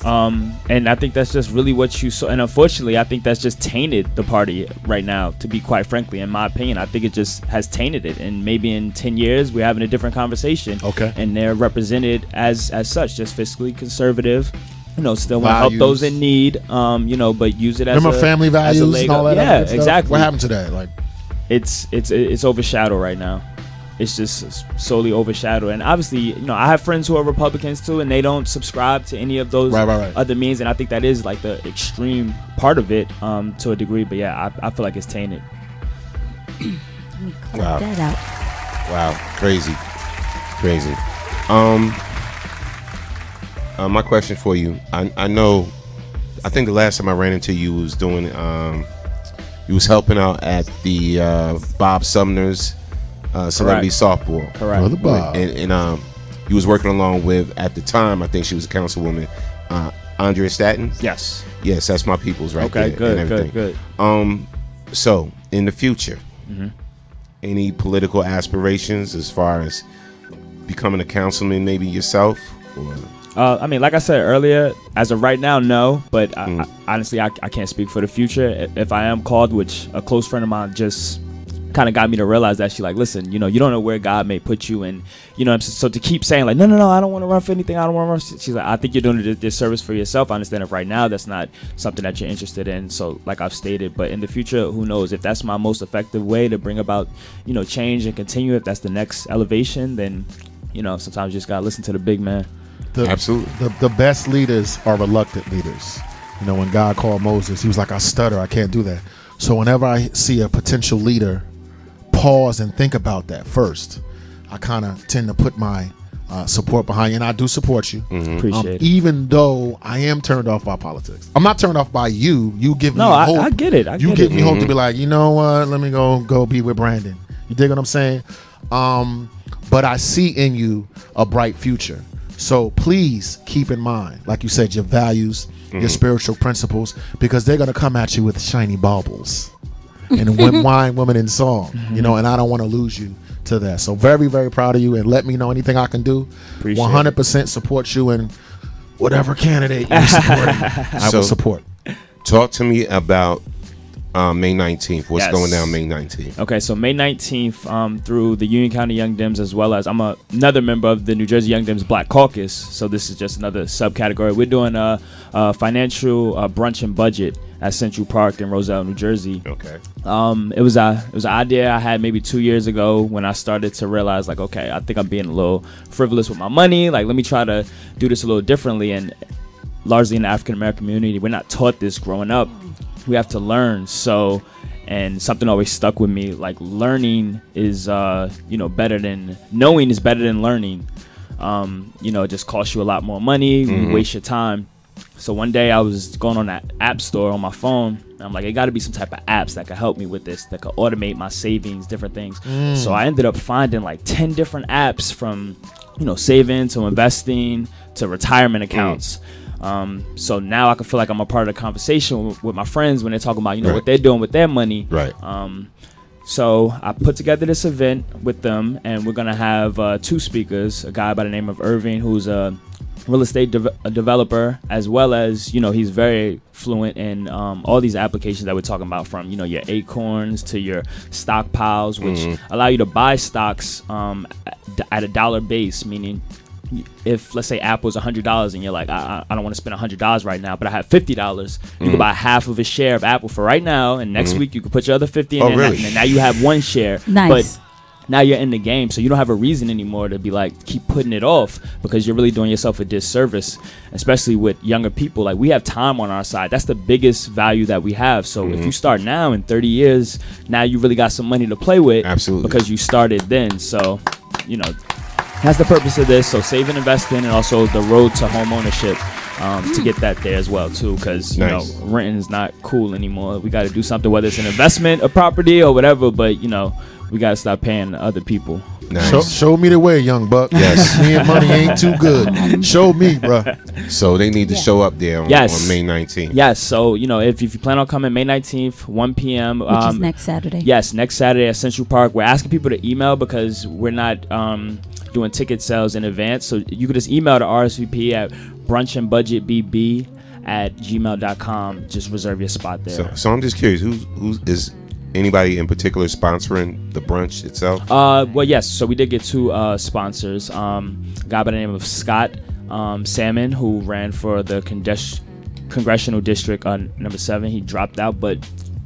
And I think that's just really what you saw. And unfortunately, I think that's just tainted the party right now, to be quite frankly, in my opinion. I think it just has tainted it. And maybe in 10 years, we're having a different conversation. Okay. And they're represented as such, just fiscally conservative. Still want to help those in need, but use it as family values and all that. Yeah, exactly. What happened to that? Like, it's overshadowed right now. It's just solely overshadowed. And obviously, I have friends who are Republicans too, and they don't subscribe to any of those other means. And I think that is like the extreme part of it, to a degree. But yeah, I feel like it's tainted. Wow. That out. Wow. Crazy. My question for you, I know, I think the last time I ran into you was doing, you was helping out at the Bob Sumner's celebrity softball. Correct. Brother Bob. And you was working along with, at the time, I think she was a councilwoman, Andrea Statton. Yes. Yes, that's my people's right there. Okay, good. So in the future, any political aspirations as far as becoming a councilman, maybe yourself? Or? I mean, like I said earlier, as of right now, no. But honestly, I can't speak for the future. If I am called, which a close friend of mine just kind of got me to realize that, she like, listen, you don't know where God may put you, and so to keep saying like, no, I don't want to run for anything, I don't want to run. She's like, I think you're doing a disservice for yourself. I understand if right now that's not something that you're interested in. So like I've stated, but in the future, who knows? If that's my most effective way to bring about, change and continue, if that's the next elevation, then sometimes you just gotta listen to the big man. Absolutely. The best leaders are reluctant leaders. When God called Moses, he was like, I stutter, I can't do that. So whenever I see a potential leader, pause and think about that first. I kind of tend to put my support behind you, and I do support you. Appreciate it. Even though I am turned off by politics. I'm not turned off by you. You give me hope. I get it. You give me hope to be like, you know what, let me go be with Brandon. You dig what I'm saying? But I see in you a bright future. So please keep in mind, like you said, your values, your spiritual principles, because they're going to come at you with shiny baubles and wine, women, and song, and I don't want to lose you to that. So very, very proud of you, and let me know anything I can do. 100% support you, and whatever candidate you're supporting, I will support. Talk to me about May 19th. What's Yes. going down May 19th? Okay, so May 19th, through the Union County Young Dems, as well as I'm another member of the New Jersey Young Dems Black Caucus. So this is just another subcategory. We're doing a financial brunch and budget at Central Park in Roselle, New Jersey. Okay. It was an idea I had maybe 2 years ago when I started to realize, like, okay, I think I'm being a little frivolous with my money. Like, let me try to do this a little differently. And largely in the African American community, we're not taught this growing up. We have to learn. So, and something always stuck with me, like learning is, better than knowing is better than learning. It just costs you a lot more money, you waste your time. So one day I was going on that app store on my phone. And I'm like, it got to be some type of apps that could help me with this, that could automate my savings, different things. So I ended up finding like 10 different apps from, saving to investing to retirement accounts. So now I can feel like I'm a part of the conversation with my friends when they're talking about, what they're doing with their money. Right. So I put together this event with them, and we're going to have 2 speakers, a guy by the name of Irving, who's a real estate developer, as well as, he's very fluent in all these applications that we're talking about, from, your Acorns to your stockpiles, which allow you to buy stocks at a dollar base, meaning if, let's say, Apple's $100 and you're like, I don't want to spend $100 right now, but I have $50, you can buy half of a share of Apple for right now, and next week you can put your other 50 in, and now you have 1 share. Nice. But now you're in the game, so you don't have a reason anymore to be like, keep putting it off, because you're really doing yourself a disservice, especially with younger people. Like, we have time on our side. That's the biggest value that we have. So if you start now, in 30 years, now you really got some money to play with. Absolutely. Because you started then. So, that's the purpose of this. So save and invest in, and also the road to home ownership, to get that there as well too, because renting is not cool anymore. We got to do something, whether it's an investment, a property, or whatever, but we got to stop paying other people. Nice. Show me the way, young buck. Yes. Me and money ain't too good. Show me, bro. So they need to show up there on May 19th. Yes. So, if you plan on coming May 19th, 1 p.m. Which is next Saturday. Yes, next Saturday at Central Park. We're asking people to email because we're not doing ticket sales in advance. So you could just email the RSVP at brunchandbudgetbb@gmail.com. Just reserve your spot there. So I'm just curious, who is anybody in particular sponsoring the brunch itself? Well, yes. So we did get 2 sponsors. A guy by the name of Scott Salmon, who ran for the Congressional District number 7. He dropped out, but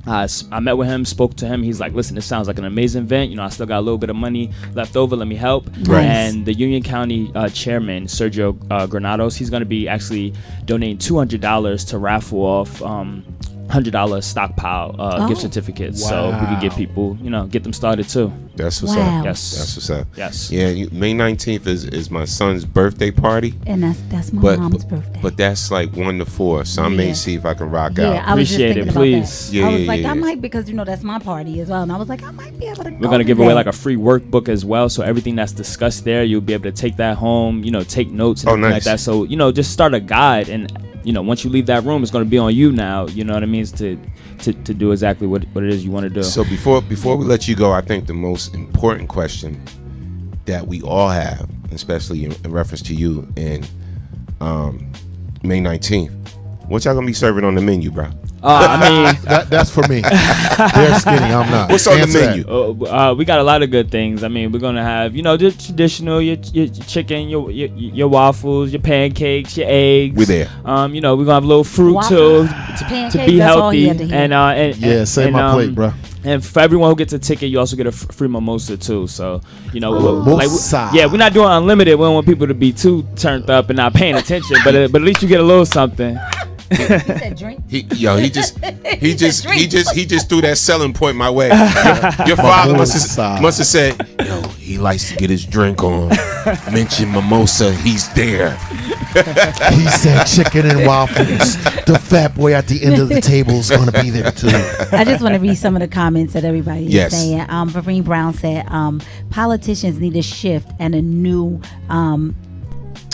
I met with him, spoke to him. He's like, listen, this sounds like an amazing event. I still got a little bit of money left over. Let me help. Right. And the Union County chairman, Sergio Granados, he's going to be actually donating $200 to raffle off $100 stockpile gift certificates. Wow. So we can get people, get them started too. That's what's Wow. up. Yes. That's what's up. Yes. Yeah, May 19th is my son's birthday party. And that's my mom's birthday. But that's like 1 to 4, so I may see if I can rock out. I was just Appreciate thinking it, about please. that. I was like, I might, because that's my party as well, and I was like, I might be able to. We're going to give away like a free workbook as well, so everything that's discussed there, you'll be able to take that home, take notes and everything like that. So, just start a guide, and once you leave that room, it's going to be on you now, you know what I mean, to do exactly what it is you want to do. So before we let you go, I think the most important question that we all have, especially in reference to you, in May 19th, what y'all gonna be serving on the menu, bro? I mean, that's for me. They're skinny, I'm not. What's on the menu? We got a lot of good things. I mean, we're gonna have the traditional, your chicken, your waffles, your pancakes, your eggs. We're there. We're gonna have a little fruit too to be healthy. And say my plate, bro. And for everyone who gets a ticket, you also get a free mimosa too. So Mimosa. we're not doing unlimited. We don't want people to be too turned up and not paying attention. But at least you get a little something. He said drink. He just threw that selling point my way. Your father must have said, he likes to get his drink on. Mention mimosa, he's there. He said chicken and waffles. The fat boy at the end of the table is going to be there too. I just want to read some of the comments that everybody is saying. Vereen Brown said, politicians need a shift and a new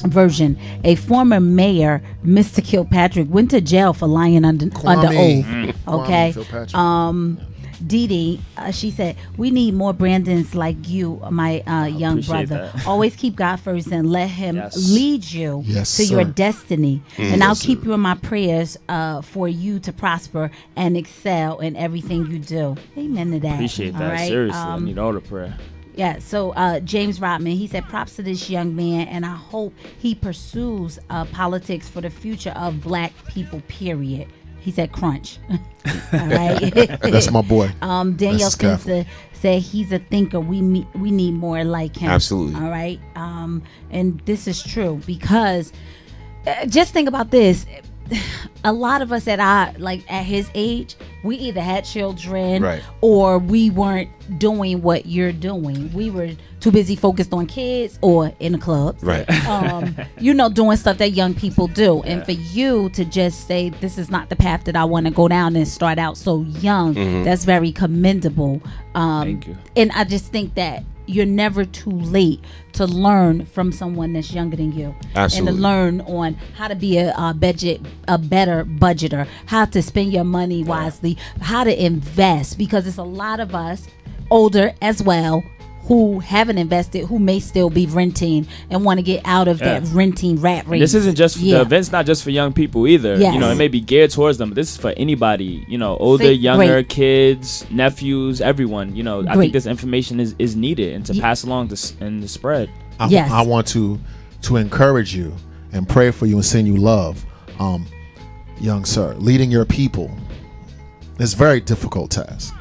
version. A former mayor, Mr. Kilpatrick, went to jail for lying under oath. Okay. Dee Dee, she said, we need more Brandons like you, my young brother. that. Always keep God first and let him lead you to your destiny. And I'll keep you in my prayers for you to prosper and excel in everything you do. Amen to that. Appreciate that. All right? Seriously, I need all the prayer. Yeah, so James Rodman, he said, props to this young man, and I hope he pursues politics for the future of black people, period. He said crunch. All right. That's my boy. Danielle Spencer said he's a thinker. We need more like him. Absolutely. All right. And this is true because just think about this. A lot of us at his age, we either had children or we weren't doing what you're doing. We were too busy focused on kids or in the clubs. Right. Doing stuff that young people do. And for you to just say, this is not the path that I want to go down and start out so young, that's very commendable. Thank you. And I just think that you're never too late to learn from someone that's younger than you. Absolutely. And to learn on how to be a better budgeter, how to spend your money wisely, how to invest, because it's a lot of us older as well who haven't invested, who may still be renting and want to get out of that renting rat race. This isn't just the event's not just for young people either. Yes. It may be geared towards them, but this is for anybody. Older, younger, kids, nephews, everyone. I think this information is needed and to pass along and to spread. I want to encourage you and pray for you and send you love, young sir. Leading your people is a very difficult task.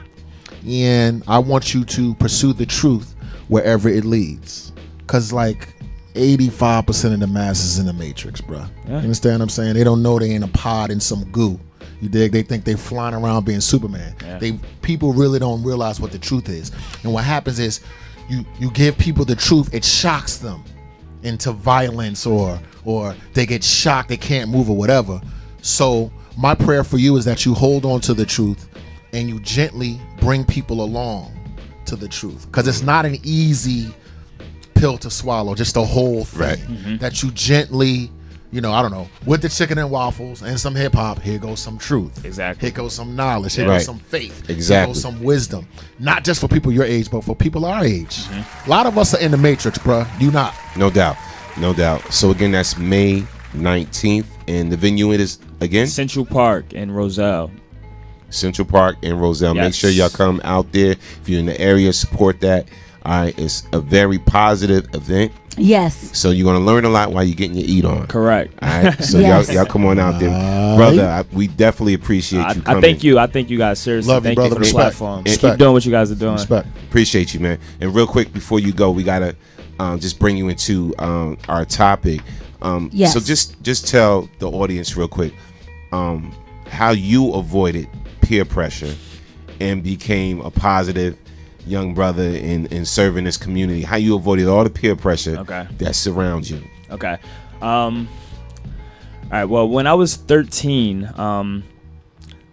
And I want you to pursue the truth wherever it leads. Because 85% of the masses in the matrix, bro. You understand what I'm saying? They don't know they in a pod in some goo. You dig? They think they flying around being Superman. People really don't realize what the truth is. And what happens is you give people the truth, it shocks them into violence or they get shocked, they can't move or whatever. So my prayer for you is that you hold on to the truth and you gently bring people along to the truth, because it's not an easy pill to swallow, just the whole thing. That you gently, I don't know, with the chicken and waffles and some hip hop, here goes some truth. Exactly. Here goes some knowledge. Here goes some faith. Exactly. Here goes some wisdom. Not just for people your age, but for people our age. A lot of us are in the matrix, bruh. You not. No doubt. No doubt. So again, that's May 19th, and the venue it is again Central Park in Roselle. Central Park in Roselle. Make sure y'all come out there. If you're in the area, support that. All right, it's a very positive event. Yes. So you're gonna learn a lot while you're getting your eat on. Correct. All right. So y'all come on out there, brother. We definitely appreciate you coming. I thank you guys seriously. Love you, thank brother. you for the Respect. platform. Respect. Keep doing what you guys are doing. Respect. Appreciate you, man. And real quick before you go, we gotta just bring you into our topic. Yes. So just tell the audience real quick how you avoided peer pressure and became a positive young brother in serving this community. How you avoided all the peer pressure that surrounds you. Okay. All right. Well, when I was 13,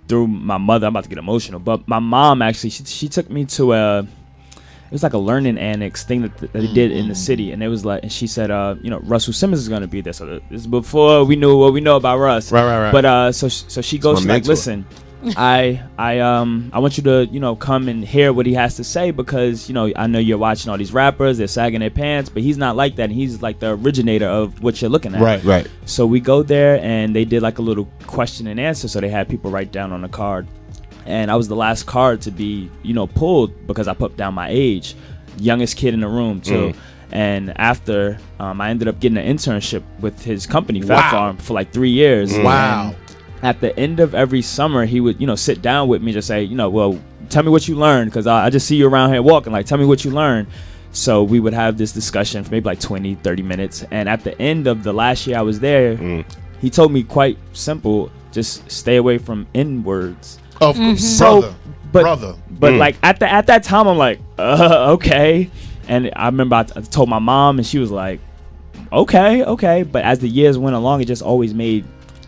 through my mother, I'm about to get emotional, but my mom actually, she took me to it was like a learning annex thing that they did in the city, and it was like, and she said, Russell Simmons is gonna be there. So this is before we knew what we know about Russ. Right. But so she goes, she's like, listen, I want you to come and hear what he has to say, because I know you're watching all these rappers, they're sagging their pants, but he's not like that, and he's like the originator of what you're looking at. Right. So we go there, and they did like a little question and answer, so they had people write down on a card, and I was the last card to be pulled because I put down my age, youngest kid in the room too. And after I ended up getting an internship with his company Fat Farm for like 3 years. Wow. At the end of every summer, he would, sit down with me, just say, well, tell me what you learned, because I just see you around here walking. Like, tell me what you learned. So we would have this discussion for maybe like 20, 30 minutes. And at the end of the last year I was there, he told me quite simple, just stay away from N-words. Of course, brother. But like at that time, I'm like, okay. And I remember I told my mom, and she was like, okay. But as the years went along, it just always made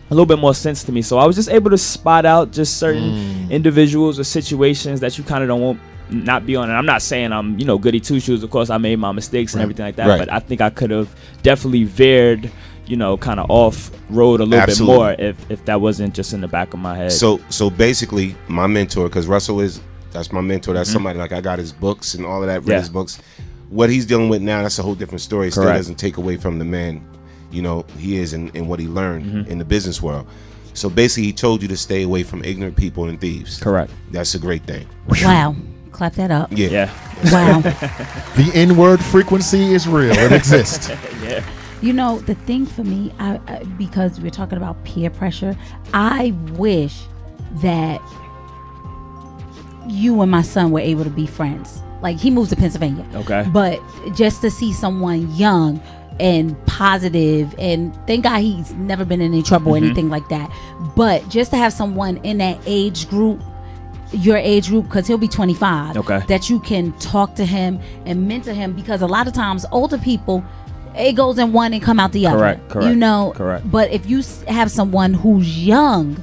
a little bit more sense to me. So I was just able to spot out just certain individuals or situations that you kind of don't want not be on. And I'm not saying I'm goody two shoes. Of course, I made my mistakes and everything like that. But I think I could have definitely veered kind of off road a little bit more if that wasn't just in the back of my head. So basically, my mentor, because Russell is That's my mentor. That's somebody like I got his books and all of that. Read his books. What he's dealing with now, that's a whole different story. It still doesn't take away from the man, you know, he is and what he learned in the business world. So basically, he told you to stay away from ignorant people and thieves. Correct. That's a great thing. Wow. Clap that up. Yeah. Wow. The N-word frequency is real. It exists. Yeah. You know, the thing for me, I because we're talking about peer pressure, I wish that you and my son were able to be friends. Like, he moves to Pennsylvania. Okay. But just to see someone young and positive, and thank God he's never been in any trouble or anything like that. But just to have someone in that age group, your age group, because he'll be 25, that you can talk to him and mentor him, because a lot of times older people, it goes in one and come out the other. Correct. You know. Correct. But if you have someone who's young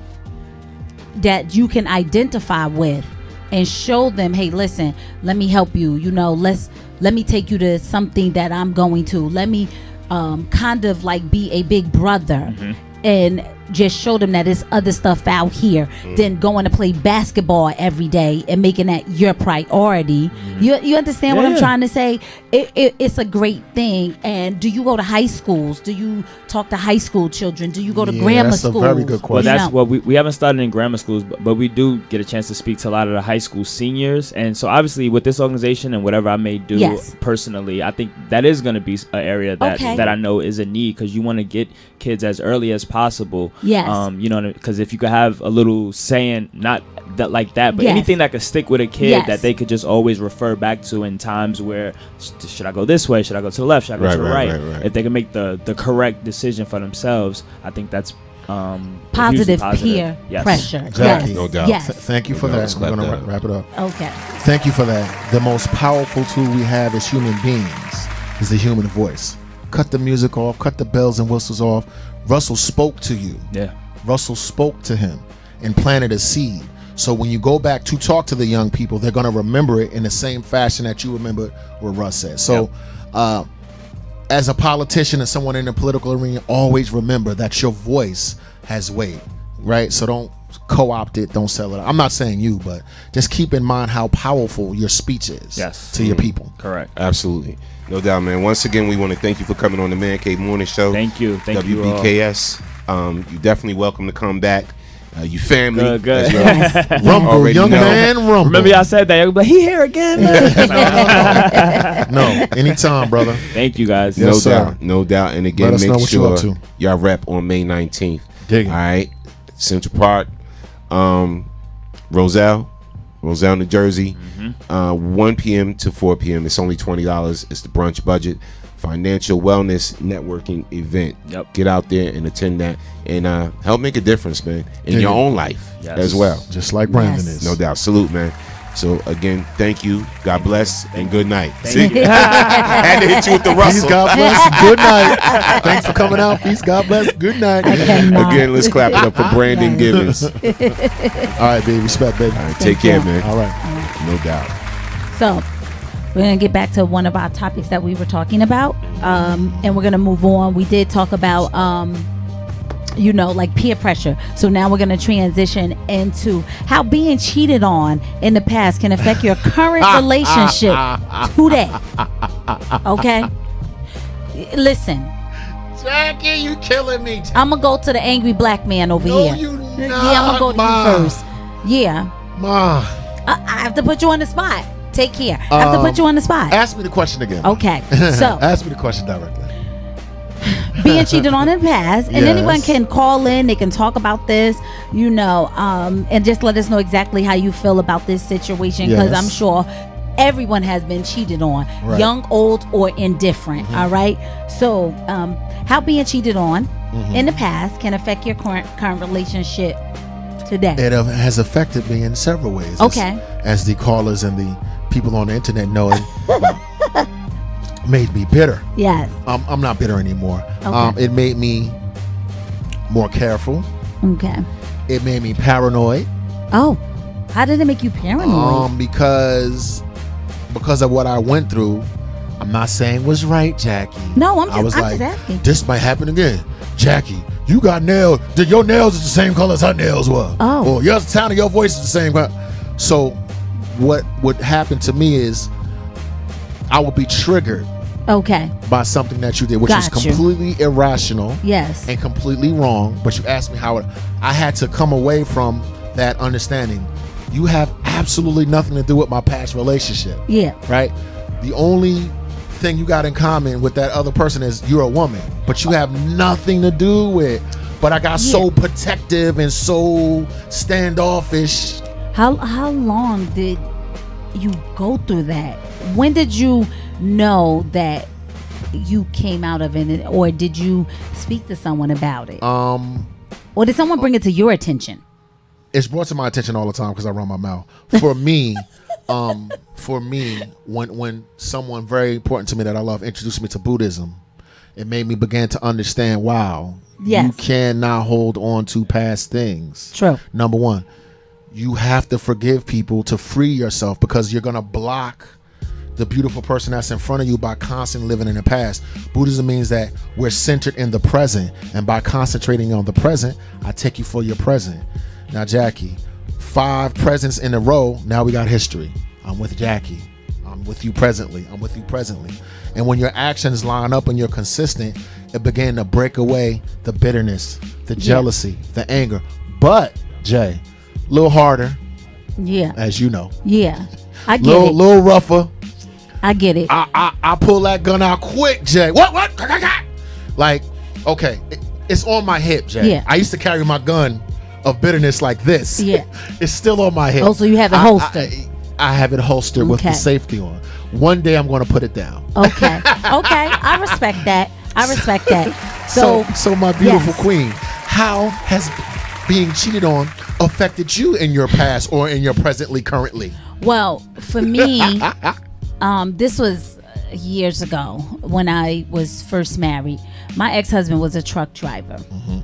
that you can identify with and show them, hey, listen, let me help you. You know, let me take you to something that I'm going to. Let me kind of like be a big brother and just show them that there's other stuff out here than going to play basketball every day and making that your priority. You understand what I'm trying to say? It's a great thing. And do you go to high schools? Do you talk to high school children? Do you go to grammar schools? That's a very good question. Well, that's what we haven't started in grammar schools, but we do get a chance to speak to a lot of the high school seniors. And so obviously with this organization and whatever I may do personally, I think that is going to be an area that I know is a need, because you want to get kids as early as possible. Yes. You know, because if you could have a little saying, not that like that, but anything that could stick with a kid that they could just always refer back to in times where, should I go this way? Should I go to the left? Should I go to the right? If they can make the correct decision for themselves, I think that's positive peer pressure. Exactly. Yes. No doubt. Yes. Thank you for that. We're going to wrap it up. Okay. Thank you for that. The most powerful tool we have as human beings is the human voice. Cut the music off, cut the bells and whistles off. Russell spoke to you. Yeah. Russell spoke to him and planted a seed. So when you go back to talk to the young people, they're going to remember it in the same fashion that you remember what Russ said. So as a politician and someone in the political arena, always remember that your voice has weight, right? So don't co-opt it, don't sell it. I'm not saying you, but just keep in mind how powerful your speech is to your people. Correct. Absolutely. No doubt, man. Once again, we want to thank you for coming on the Man Cave Morning Show. Thank you. Thank you all. WBKS. You definitely welcome to come back. You family. Good. Rumble, young man, rumble. Remember y'all said that. But he here again. No, anytime, brother. Thank you guys. Yes, No doubt. And again, Let us know make what you're up sure to. y'all rep on May 19th. Dig it. All right. Central Park, Roselle, New Jersey, 1 p.m. to 4 p.m. It's only $20. It's the brunch budget. Financial wellness networking event. Get out there and attend that and help make a difference, man, in your own life as well. Just like Brandon is. No doubt. Salute, man. So again, thank you. God bless and good night. Thank See, had to hit you with the Russell. Peace, God bless. Good night. Thanks for coming out. Peace, God bless. Good night. Again, let's clap it up for Brandon Givens. All right, baby. Respect, baby. All right, take care, man. All right. No doubt. So we're going to get back to one of our topics that we were talking about, and we're going to move on. We did talk about like peer pressure. So now we're going to transition into how being cheated on in the past can affect your current relationship. Who that? Okay. Listen. Jackie, you killing me. I'm going to go to the angry black man over here. You not, yeah, I'm going to go to you first. Yeah. Ma. I have to put you on the spot. Take care. I have to put you on the spot. Ask me the question again. Okay. So ask me the question directly. Being cheated on in the past, and anyone can call in. They can talk about this, and just let us know exactly how you feel about this situation, because I'm sure everyone has been cheated on, young, old, or indifferent. All right. So, how being cheated on in the past can affect your current relationship today. It has affected me in several ways. Okay. As the callers and the people on the internet know, it made me bitter. Yes. I'm not bitter anymore. Okay. It made me more careful. Okay. It made me paranoid. Oh, how did it make you paranoid? Because of what I went through. I'm not saying was right, Jackie. No, I'm just asking. This might happen again. Jackie, you got nails. Your nails are the same color as her nails were. Oh. Or your sound of your voice is the same color. So what would happen to me is I would be triggered by something that you did, which is completely irrational, and completely wrong. But you asked me how I had to come away from that understanding. You have absolutely nothing to do with my past relationship. Right? The only thing you got in common with that other person is you're a woman, but you have nothing to do with. But I got so protective and so standoffish. How long did you go through that? When did you know that you came out of it, or did you speak to someone about it? Or did someone bring it to your attention? It's brought to my attention all the time because I run my mouth. For me, when someone very important to me that I love introduced me to Buddhism, it made me begin to understand, wow, you cannot hold on to past things. True. Number one, you have to forgive people to free yourself, because you're going to block the beautiful person that's in front of you by constantly living in the past. Buddhism means that we're centered in the present, and by concentrating on the present, I take you for your present. Now, Jackie, 5 presents in a row, now we got history. I'm with Jackie. I'm with you presently. I'm with you presently. And when your actions line up and you're consistent, it began to break away the bitterness, the jealousy, the anger. But, Jay, a little harder. Yeah. As you know. Yeah. I get it. Little rougher. I get it. I pull that gun out quick, Jay. What? Like, okay, it's on my hip, Jay. Yeah. I used to carry my gun of bitterness like this. Yeah. It's still on my hip. Oh, so you have it holstered. I have it holstered with the safety on. One day I'm going to put it down. Okay. I respect that. So my beautiful queen, how has being cheated on affected you in your past or in your currently? Well, for me, this was years ago when I was first married. My ex-husband was a truck driver.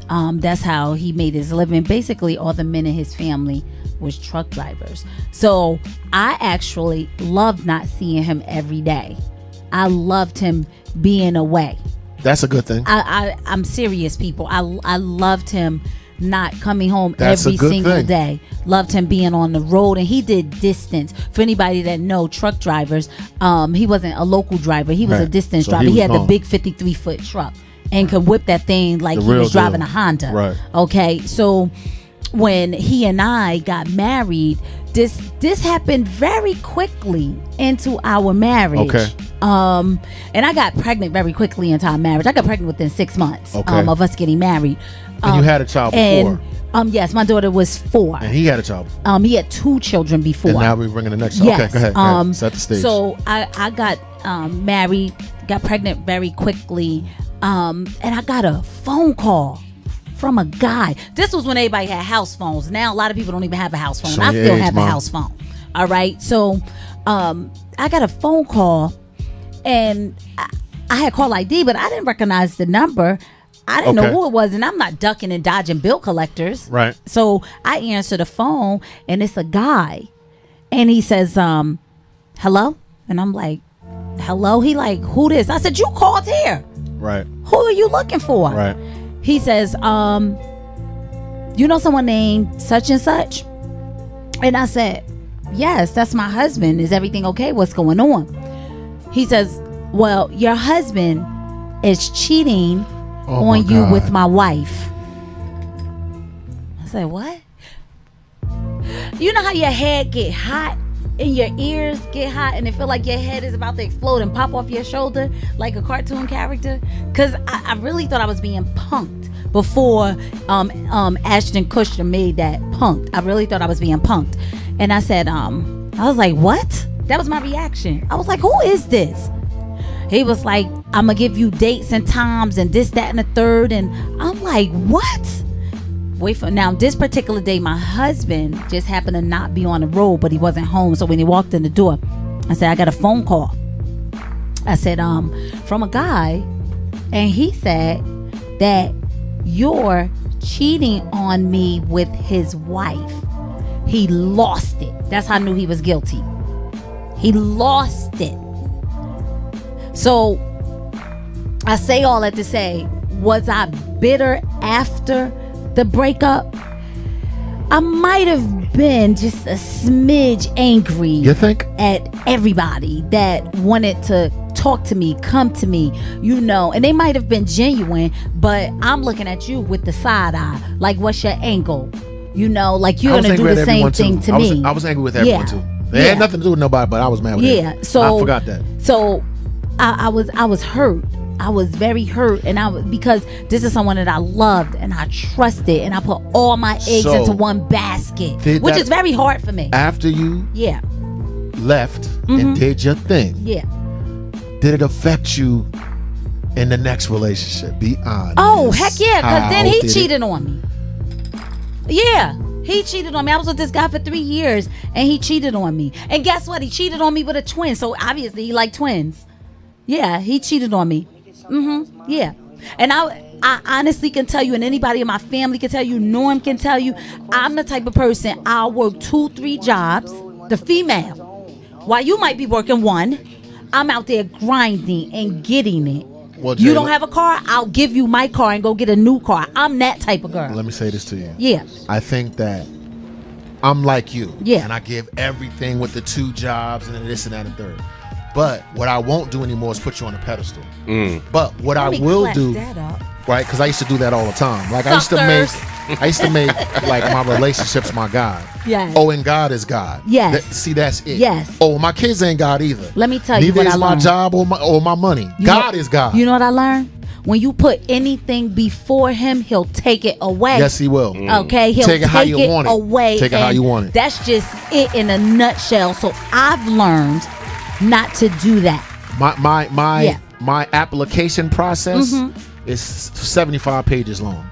That's how he made his living. Basically, all the men in his family was truck drivers. So I actually loved not seeing him every day. I loved him being away. That's a good thing. I'm serious, people. I loved him not coming home every single day. Loved him being on the road, and he did distance. For anybody that know truck drivers, he wasn't a local driver. He was a distance driver. He had the big 53-foot truck and could whip that thing like he was driving a Honda. Right. Okay, so when he and I got married, this happened very quickly into our marriage. Okay. And I got pregnant very quickly into our marriage. I got pregnant within 6 months of us getting married. And you had a child before. And, yes, my daughter was 4. And he had a child before. He had 2 children before. And now we're bringing the next child. Yes. Okay, go ahead. Set the stage. So I got married, got pregnant very quickly, and I got a phone call from a guy. This was when everybody had house phones. Now a lot of people don't even have a house phone. I still have a house phone. All right. So I got a phone call, and I had call ID, but I didn't recognize the number. I didn't know who it was, and I'm not ducking and dodging bill collectors. Right. So I answer the phone, and it's a guy, and he says, hello? And I'm like, hello? He like, who this? I said, you called here. Right. Who are you looking for? Right. He says, you know someone named such and such? And I said, yes, that's my husband. Is everything okay? What's going on? He says, well, your husband is cheating on you with my wife. I said, what? You know how your head get hot and your ears get hot and it feel like your head is about to explode and pop off your shoulder like a cartoon character? Because I really thought I was being punked before Ashton Kutcher made that punked. I really thought I was being punked. And I said, I was like, what? That was my reaction. I was like, who is this? He was like, I'm gonna give you dates and times and this, that, and the third. And I'm like, what? Wait for now. This particular day, my husband just happened to not be on the road, but he wasn't home. So when he walked in the door, I said, I got a phone call. I said, from a guy, and he said that you're cheating on me with his wife. He lost it. That's how I knew he was guilty. He lost it. So I say all that to say, was I bitter after the breakup? I might have been just a smidge angry. You think? At everybody that wanted to talk to me, come to me, you know, and they might have been genuine, but I'm looking at you with the side eye. Like, what's your angle? You know, like you're gonna do the same thing to me. I was angry with everyone too. It had nothing to do with nobody, but I was mad with everyone. So I forgot that. So I was hurt. I was very hurt, and because this is someone that I loved and I trusted, and I put all my eggs into one basket, which is very hard for me. After you left and did your thing, did it affect you in the next relationship? Be honest. Oh, heck yeah, because then he cheated on me. Yeah, he cheated on me. I was with this guy for 3 years, and he cheated on me. And guess what? He cheated on me with a twin, so obviously he liked twins. Yeah, he cheated on me. Yeah. And I honestly can tell you, and anybody in my family can tell you, Norm can tell you, I'm the type of person, I'll work 2-3 jobs, the female. While you might be working one, I'm out there grinding and getting it. Well, you don't have a car, I'll give you my car and go get a new car. I'm that type of girl. Let me say this to you. Yeah. I think that I'm like you. Yeah. And I give everything with the 2 jobs and this and that and third. But what I won't do anymore is put you on a pedestal. But what I will do, right? Because I used to do that all the time. Like I used to make like my relationships my God. Yes. Oh, and God is God. Yes. See, that's it. Yes. Oh, my kids ain't God either. Let me tell you what I learned. Neither is my job or my money. God is God. You know what I learned? When you put anything before him, he'll take it away. Yes, he will. Okay, he'll take it how you want it. Away. Take it how you want it. That's just it in a nutshell. So I've learned not to do that. My application process is 75 pages long.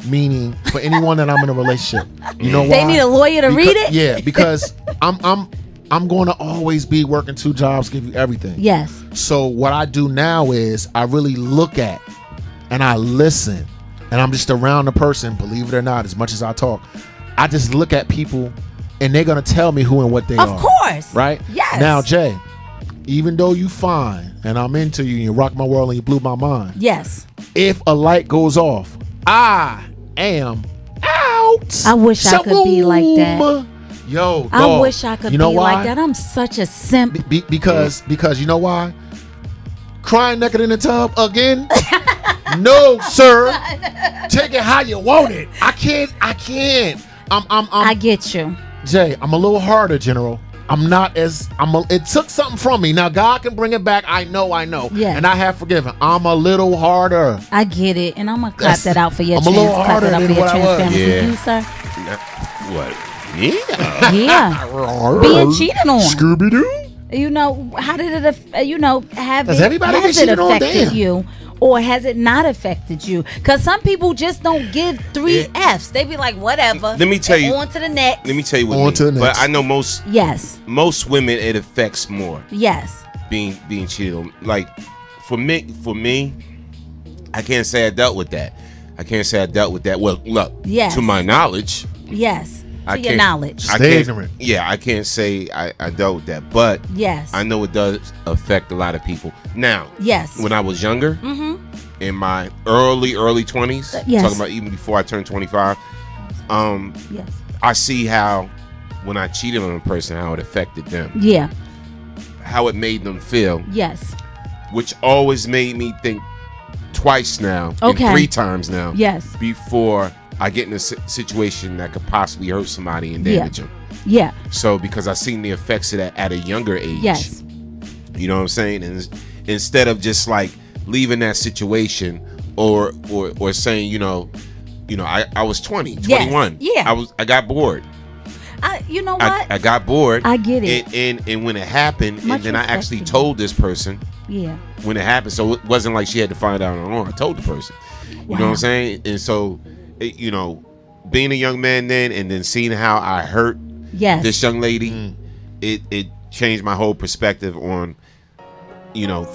Meaning, for anyone that I'm in a relationship, you know why? They need a lawyer to read it? Yeah, because I'm going to always be working 2 jobs, give you everything. Yes. So what I do now is I really look at and I listen, and I'm just around the person, believe it or not, as much as I talk. I just look at people, and they're going to tell me who and what they are. Of course. Right? Yes. Now, Jay, even though you fine and I'm into you and you rock my world and you blew my mind. Yes. If a light goes off, I am out. I wish I could be like that. Yo, dog, I wish I could be like that. I'm such a simp. Because you know why? Crying naked in the tub again? No, sir. Take it how you want it. I can't. I get you. Jay, I'm a little harder, General. I'm not as it took something from me. Now God can bring it back. I know. Yeah. And I have forgiven. I'm a little harder. I get it. And I'm gonna clap that out for your I'm a little harder than what I was. You, sir. What? Yeah. Yeah. Being cheated on. Scooby-Doo. You know, how did it Does everybody get cheated on? Affected you? Or has it not affected you? Because some people just don't give 3 Fs. They be like, whatever. Let me tell you. On to the next. Let me tell you what. But I know most women it affects more. Yes. Being cheated on. Like for me, I can't say I dealt with that. Well, look. To my knowledge. Yes. To your knowledge. Stay ignorant. Yeah, I can't say I dealt with that, but yes, I know it does affect a lot of people. Now, yes, when I was younger, in my early 20s, talking about even before I turned 25, yes, I see how when I cheated on a person, how it affected them. Yeah, how it made them feel. Yes, which always made me think twice now, and 3 times now. Yes, before I get in a situation that could possibly hurt somebody and damage them. Yeah. So because I seen the effects of that at a younger age. Yes. You know what I'm saying? And instead of just like leaving that situation or saying, I was 20, 21. Yeah. I got bored. You know what? I got bored. I get it. And when it happened, and then I actually told this person. Yeah. When it happened, so it wasn't like she had to find out on her own. I told the person. You know what I'm saying? And so, being a young man then, and then seeing how I hurt this young lady, it changed my whole perspective on,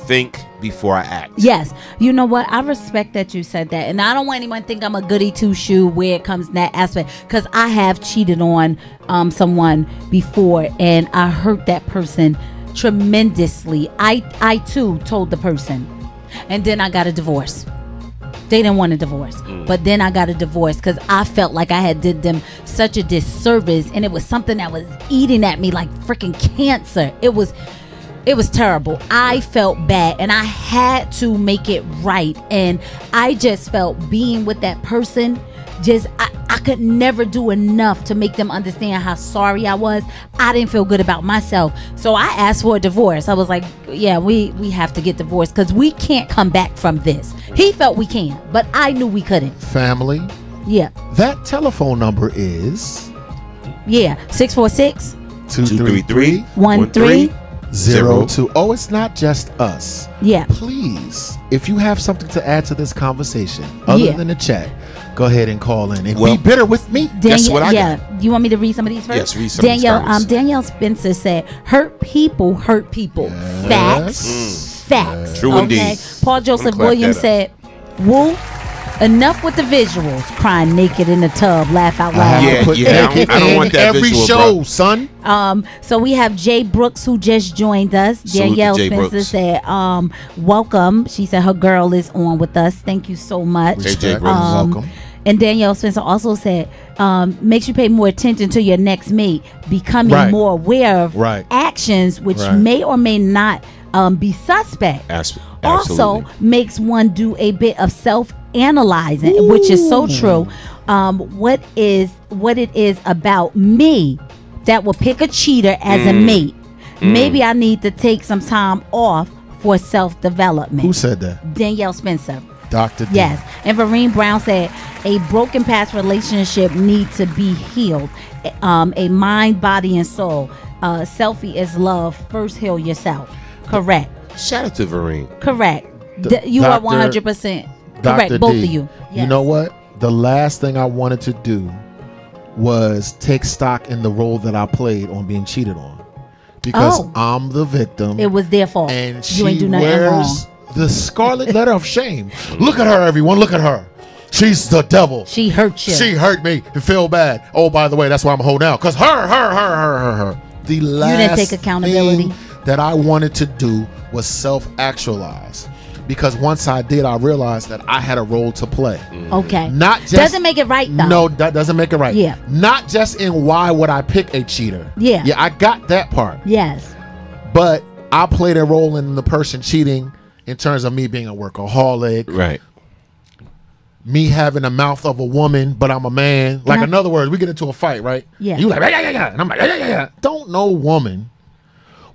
think before I act. Yes. You know what? I respect that you said that. And I don't want anyone to think I'm a goody two-shoe where it comes in that aspect. Because I have cheated on someone before, and I hurt that person tremendously. I too told the person. And then I got a divorce. They didn't want a divorce. But then I got a divorce because I felt like I had did them such a disservice, and it was something that was eating at me like freaking cancer. It was terrible. I felt bad, and I had to make it right. And I just felt being with that person, I could never do enough to make them understand how sorry I was. I didn't feel good about myself. So I asked for a divorce. I was like, yeah, we have to get divorced because we can't come back from this. He felt we can, but I knew we couldn't. Family. Yeah. That telephone number is 646 233 1302. Oh, it's not just us. Yeah. Please, if you have something to add to this conversation other than the chat, go ahead and call in and be bitter with me. Guess what I got? You want me to read some of these first? Yes, read some of these comments. Danielle Spencer said, hurt people hurt people. Yes. Facts. True indeed. Paul Joseph Williams said, woo, enough with the visuals. Crying naked in the tub, laugh out loud. I don't want that every visual, show, bro. son. So we have Jay Brooks who just joined us. Salute Danielle to Jay Spencer Brooks. said, welcome. She said her girl is on with us. Thank you so much. Jay Brooks, welcome. And Danielle Spencer also said, makes you pay more attention to your next mate, becoming more aware of actions which may or may not be suspect. Also makes one do a bit of self-analyzing, which is so true. What it is about me that will pick a cheater as a mate. Maybe I need to take some time off for self-development. Who said that? Danielle Spencer. Dr. D. Yes. And Vereen Brown said, a broken past relationship needs to be healed. A mind, body, and soul. Selfie is love. First heal yourself. Correct. Shout out to Vereen. Correct. You are 100% correct. Dr. Both D, of you. Yes. You know what? The last thing I wanted to do was take stock in the role that I played on being cheated on. Because I'm the victim. It was their fault. And you ain't she do nothing wears wrong. the scarlet letter of shame. Look at her, everyone. Look at her. She's the devil. She hurt you. She hurt me and feel bad. Oh, by the way, that's why I'm holding out. Because her. The last you didn't take accountability. thing that I wanted to do was self-actualize. Because once I did, I realized that I had a role to play. Okay. Not just, doesn't make it right, though. No, that doesn't make it right. Yeah. Not just in why would I pick a cheater. Yeah. Yeah, I got that part. Yes. But I played a role in the person cheating in terms of me being a workaholic. Right. Me having the mouth of a woman, but I'm a man. Like, in other words, we get into a fight, right? Yeah. You like, yeah. And I'm like, yeah. Don't no woman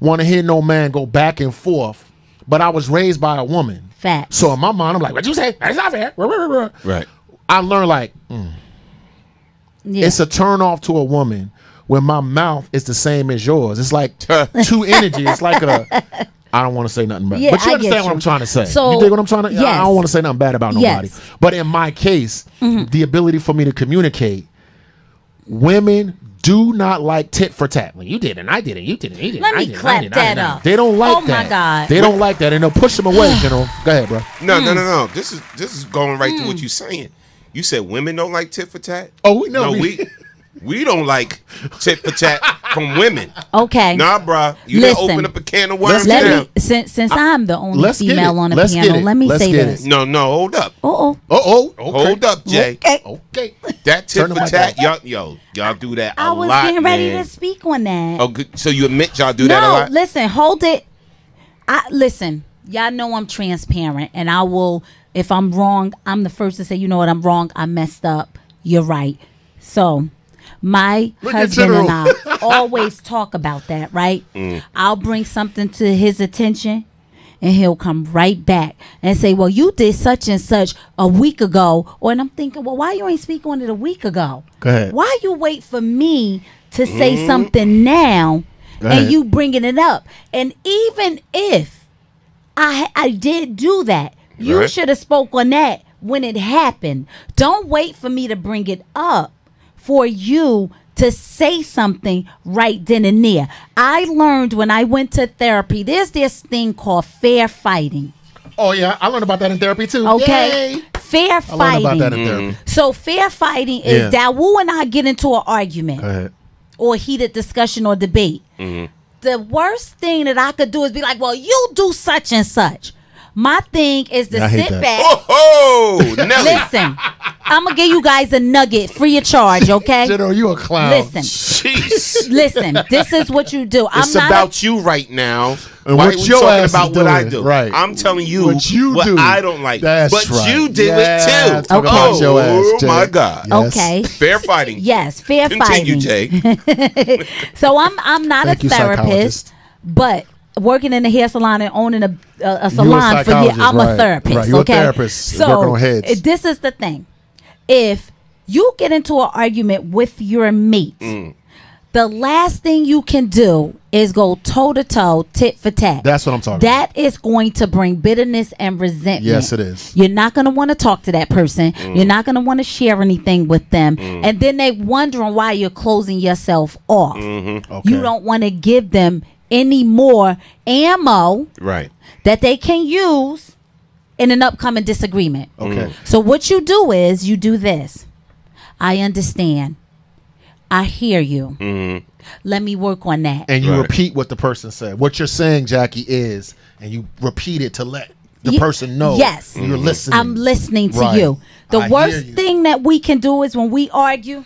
want to hear no man go back and forth, but I was raised by a woman. Facts. So in my mind, I'm like, what'd you say? That's not fair. Right. I learned like, it's a turn off to a woman when my mouth is the same as yours. It's like two energy. It's like I don't want to say nothing bad. Yeah, but you I understand get what you. I'm trying to say. So, you dig what I'm trying to yes. I don't want to say nothing bad about nobody. Yes. But in my case, the ability for me to communicate, women do not like tit for tat. Well, you did and I did it. You did it. You did it. Let I me did it, clap I did it, that I did it. up. They don't like Oh, that. my God. They don't like that, and they'll push them away. General, go ahead, bro. No. This is going right to what you're saying. You said women don't like tit for tat. Oh, we know. No, we don't like tit for tat from women. Okay. Nah, bruh. You done open up a can of worms Let now. me, since I'm the only Let's get female it. on the Let's piano, get it. let me Let's say get this. it. No, hold up. Okay. Hold up, Jay. Okay. That tit Turn the for mic tat, off. y'all do that a I was lot, getting ready man. to speak on that. Oh, good. So you admit y'all do that a lot? No, listen, hold it. Listen, y'all know I'm transparent, and I will, if I'm wrong, I'm the first to say, you know what, I'm wrong, I messed up, you're right. So my husband and I always talk about that, right? I'll bring something to his attention, and he'll come right back and say, well, you did such and such a week ago. And I'm thinking, well, why you ain't speak on it a week ago? Go ahead. Why you wait for me to say something now and you bringing it up? And even if I did do that, you should have spoke on that when it happened. Don't wait for me to bring it up for you to say something right then and there. I learned when I went to therapy, there's this thing called fair fighting. Oh, yeah. I learned about that in therapy, too. Okay. Yay. Fair I learned about fighting. that in therapy. So fair fighting is that Wu and I get into an argument Go ahead. or heated discussion or debate. The worst thing that I could do is be like, well, you do such and such. My thing is to sit back. Oh, Nelly. Listen, I'm gonna give you guys a nugget free of charge, okay? General, you a clown. Listen, Jeez. listen. This is what you do. It's about you right now. And Why what are we your talking ass about is what I doing, do? right. I'm telling you What you what do. I don't like. That's but right. you did Yeah, it too. talk about your ass, Oh Jay. my God. Yes. Okay. Fair fighting. Yes, fair Continue, fighting. Jay. So I'm not Thank a you, therapist, psychologist. but working in a hair salon and owning a You a salon for years, psychologist, I'm right. a therapist. Right, you're okay, a therapist, so working on heads. this is the thing: if you get into an argument with your mate, the last thing you can do is go toe to toe, tit for tat. That's what I'm talking That is going to bring bitterness and resentment. Yes, it is. You're not going to want to talk to that person. You're not going to want to share anything with them. And then they wondering why you're closing yourself off. Okay. You don't want to give them any more ammo Right. that they can use in an upcoming disagreement. Okay. So what you do is you do this. I understand. I hear you. Let me work on that. And you Right. repeat what the person said. What you're saying, Jackie, is, and you repeat it to let the Ye- person know. Yes. You're listening. I'm listening to Right. you. The I hear worst you. thing that we can do is when we argue,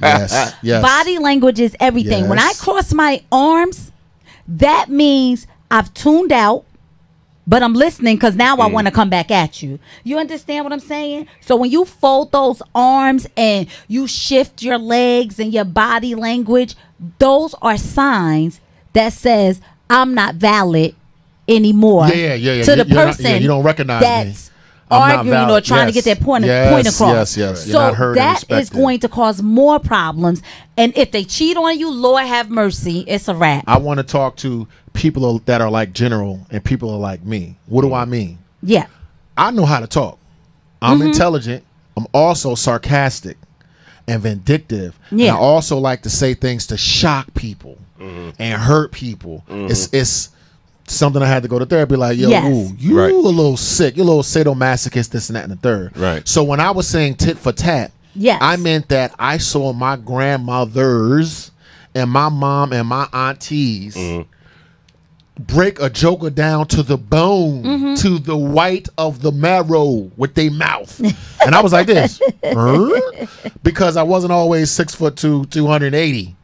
Yes. Yes. body language is everything. When I Yes. cross my arms, that means I've tuned out, but I'm listening because now I want to come back at you. You understand what I'm saying? So when you fold those arms and you shift your legs and your body language, those are signs that says I'm not valid anymore. Yeah. To the You're not- person yeah, you don't recognize me. that's I'm not arguing or valid. trying to Yes. get their point Yes, across. yes. You're So not heard and that is respected. going to cause more problems. And if they cheat on you, Lord have mercy, it's a wrap. I want to talk to people that are like General and people are like me. What do I mean? Yeah. I know how to talk. I'm intelligent. I'm also sarcastic and vindictive. Yeah. And I also like to say things to shock people and hurt people. It's something I had to go to therapy. Like, yo, Yes. ooh, you Right. a little sick. You're a little sadomasochist, this and that and the third. Right. So when I was saying tit for tat, Yes. I meant that I saw my grandmothers and my mom and my aunties break a joker down to the bone, to the white of the marrow with their mouth. And I was like this. Because I wasn't always 6'2", 280.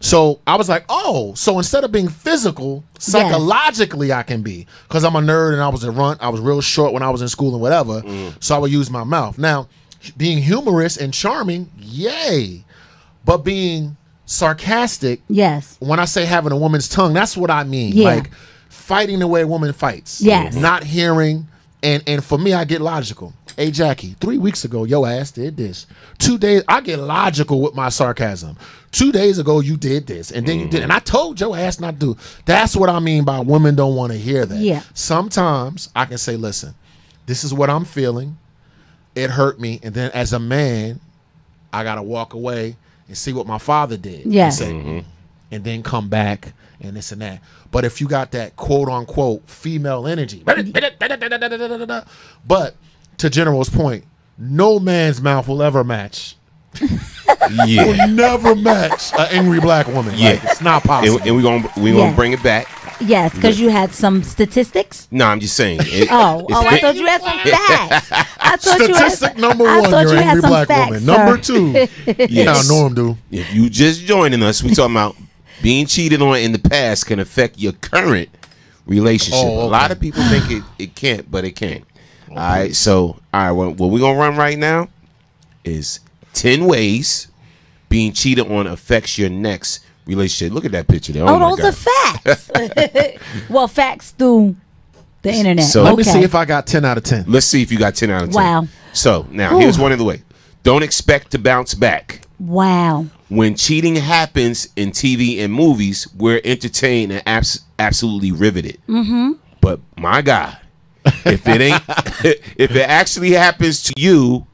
So I was like, oh, so instead of being physical, psychologically I can be. Because I'm a nerd and I was a runt. I was real short when I was in school and whatever. So I would use my mouth. Now, being humorous and charming, yay. But being sarcastic, Yes. when I say having a woman's tongue, that's what I mean. Yeah. Like fighting the way a woman fights. Yes. Not hearing. And for me, I get logical. Hey, Jackie, 3 weeks ago, your ass did this. 2 days, I get logical with my sarcasm. 2 days ago, you did this. And then you did. And I told your ass not to. That's what I mean by women don't want to hear that. Yeah. Sometimes I can say, listen, this is what I'm feeling. It hurt me. And then as a man, I got to walk away and see what my father did. Yes. And, say, and then come back and this and that. But if you got that quote unquote female energy, but to General's point, no man's mouth will ever match. Will never match an angry black woman. Yeah. Like, it's not possible. And we're gonna bring it back. Yes, because you had some statistics. No, I'm just saying. I thought you had some facts. I thought Statistic you had, number I one, thought you're you an had angry some black facts, woman. sir. Number two, Yes. now Norm do. If you just joining us, we talking about being cheated on in the past can affect your current relationship. Oh, okay. A lot of people think it can't, but it can. All right, so what we're gonna run right now is 10 ways being cheated on affects your next relationship. Look at that picture there. Oh, my those God. are facts. Well, facts through the internet. So- Let me see if I got 10 out of 10. Let's see if you got 10 out of 10. Wow. So now here's one of the ways. Don't expect to bounce back. Wow. When cheating happens in TV and movies, we're entertained and absolutely riveted. But my God, if it ain't, if it actually happens to you,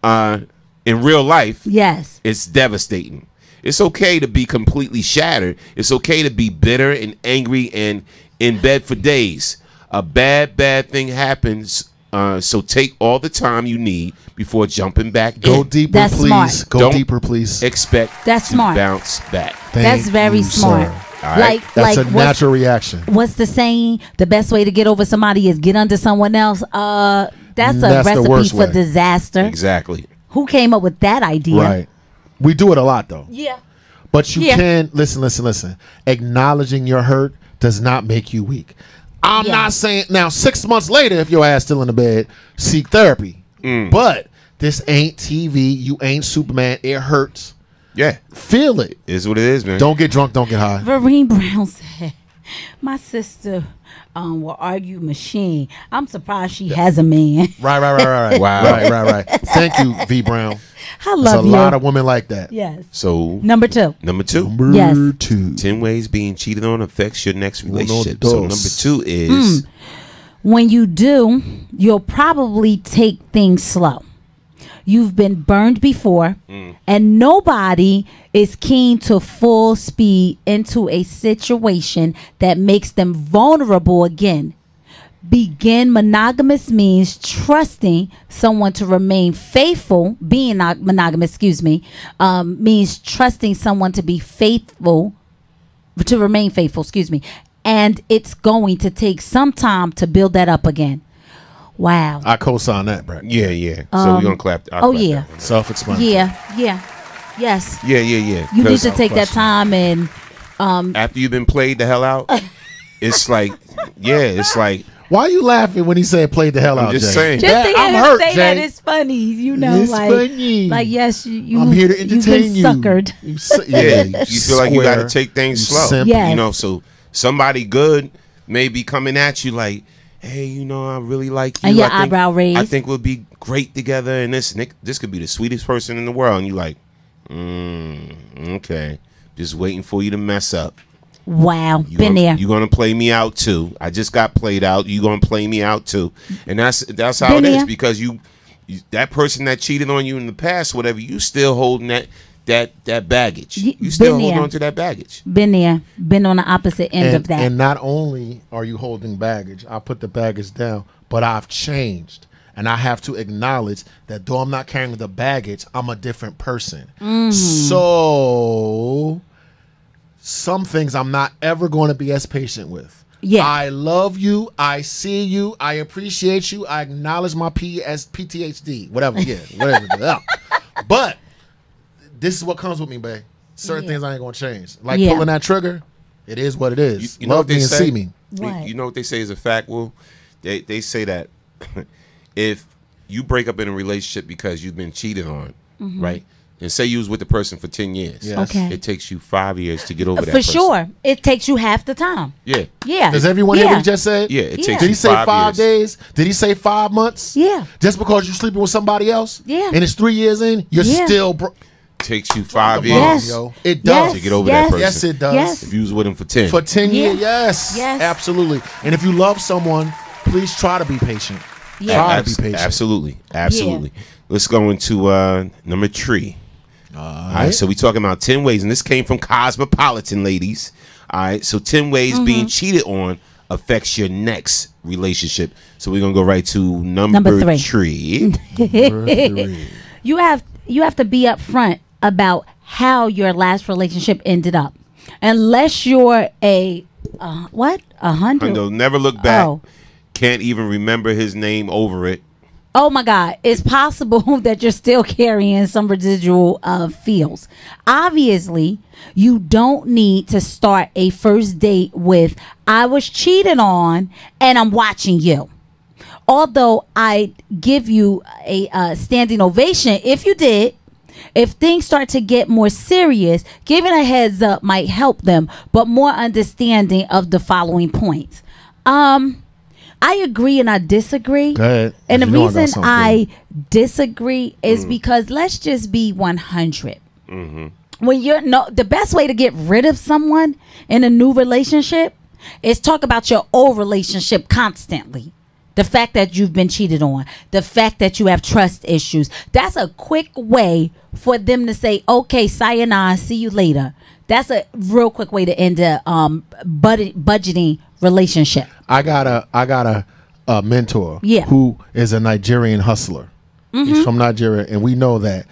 in real life, Yes. it's devastating. It's okay to be completely shattered. It's okay to be bitter and angry and in bed for days. A bad thing happens. So take all the time you need before jumping back Go in. deeper, That's please. smart. Go Don't deeper, please. Expect That's to smart. bounce back. Thank That's very you, smart. sir. right. That's a natural reaction. What's the saying? The best way to get over somebody is get under someone else. That's a recipe for disaster. Exactly. Who came up with that idea? Right. We do it a lot though. Yeah. But you can listen. Acknowledging your hurt does not make you weak. I'm not saying now 6 months later, if your ass still in the bed, seek therapy. But this ain't TV. You ain't Superman. It hurts. Yeah. Feel it. Is what it is, man. Don't get drunk. Don't get high. Vereen Brown said, my sister will argue machine. I'm surprised she has a man. Right. Wow. Right. Thank you, V Brown. I love There's a you. lot of women like that. Yes. So Number two. Yes. 10 ways being cheated on affects your next relationship. So number 2 is when you do, you'll probably take things slow. You've been burned before, and nobody is keen to full speed into a situation that makes them vulnerable again. Begin monogamous means trusting someone to remain faithful. Being monogamous, means trusting someone to be faithful, to remain faithful, and it's going to take some time to build that up again. Wow. I co-sign that, Brett. Yeah. So we're gonna clap. Yeah. Self-explanatory. Yes. Yeah. You need to take that time and after you've been played the hell out, it's like, it's like. Why are you laughing when he said "played the hell out"? I'm just Jay? saying. Just to hear I'm him hurt, say Jay. that is funny, It's funny. like yes, you. I'm here to entertain you've been suckered. You feel like you got to take things slow. Simple. Yes. You know, so somebody good may be coming at you like, hey, I really like you. And your eyebrow raised. I think we'll be great together, and this could be the sweetest person in the world. And you like, okay, just waiting for you to mess up. Wow, been there. You're gonna play me out too. I just got played out. You're gonna play me out too, and that's how Been it is there. because you that person that cheated on you in the past, whatever, you still holding that baggage. You still hold on to that baggage. Been there. Been on the opposite end of that. And not only are you holding baggage, I put the baggage down, but I've changed. And I have to acknowledge that though I'm not carrying the baggage, I'm a different person. So some things I'm not ever going to be as patient with. Yeah. I love you. I see you. I appreciate you. I acknowledge my PTHD. Whatever. Whatever. But this is what comes with me, babe. Certain things I ain't going to change. Like pulling that trigger, it is what it is. You know love what they me and say? see me. What? You know what they say is a fact, Will? They say that if you break up in a relationship because you've been cheated on, right? And say you was with the person for 10 years. Yes. Okay. It takes you 5 years to get over that For person. sure. It takes you half the time. Yeah. Yeah. Does everyone hear what he just said? Yeah, it takes Did you he say 5 years. days? Did he say 5 months? Yeah. Just because you're sleeping with somebody else? Yeah. And it's 3 years in, you're still Takes you 5 years. Yes. Yo. It does. To get over that person. Yes, it does. Yes. If you was with him for 10. For 10 years, yes. Yes. Absolutely. And if you love someone, please try to be patient. Yeah. Try to be patient. Absolutely. Let's go into number 3. All right, so we talking about 10 ways, and this came from Cosmopolitan, ladies. All right, so 10 ways being cheated on affects your next relationship. So we're gonna go right to number 3. You have to be upfront about how your last relationship ended up, unless you're a 100. They'll never look back. Oh. Can't even remember his name over it. Oh my God, it's possible that you're still carrying some residual feels. Obviously, you don't need to start a first date with, I was cheated on and I'm watching you. Although I give you a standing ovation if you did. If things start to get more serious, giving a heads up might help them, but more understanding of the following points. I agree and I disagree. Go ahead. And the You know I got reason something. I disagree is because let's just be 100. When the best way to get rid of someone in a new relationship is talk about your old relationship constantly. The fact that you've been cheated on, the fact that you have trust issues. That's a quick way for them to say, okay, sayonara, see you later. That's a real quick way to end a budgeting relationship. I got a mentor Yeah. who is a Nigerian hustler. He's from Nigeria, and we know that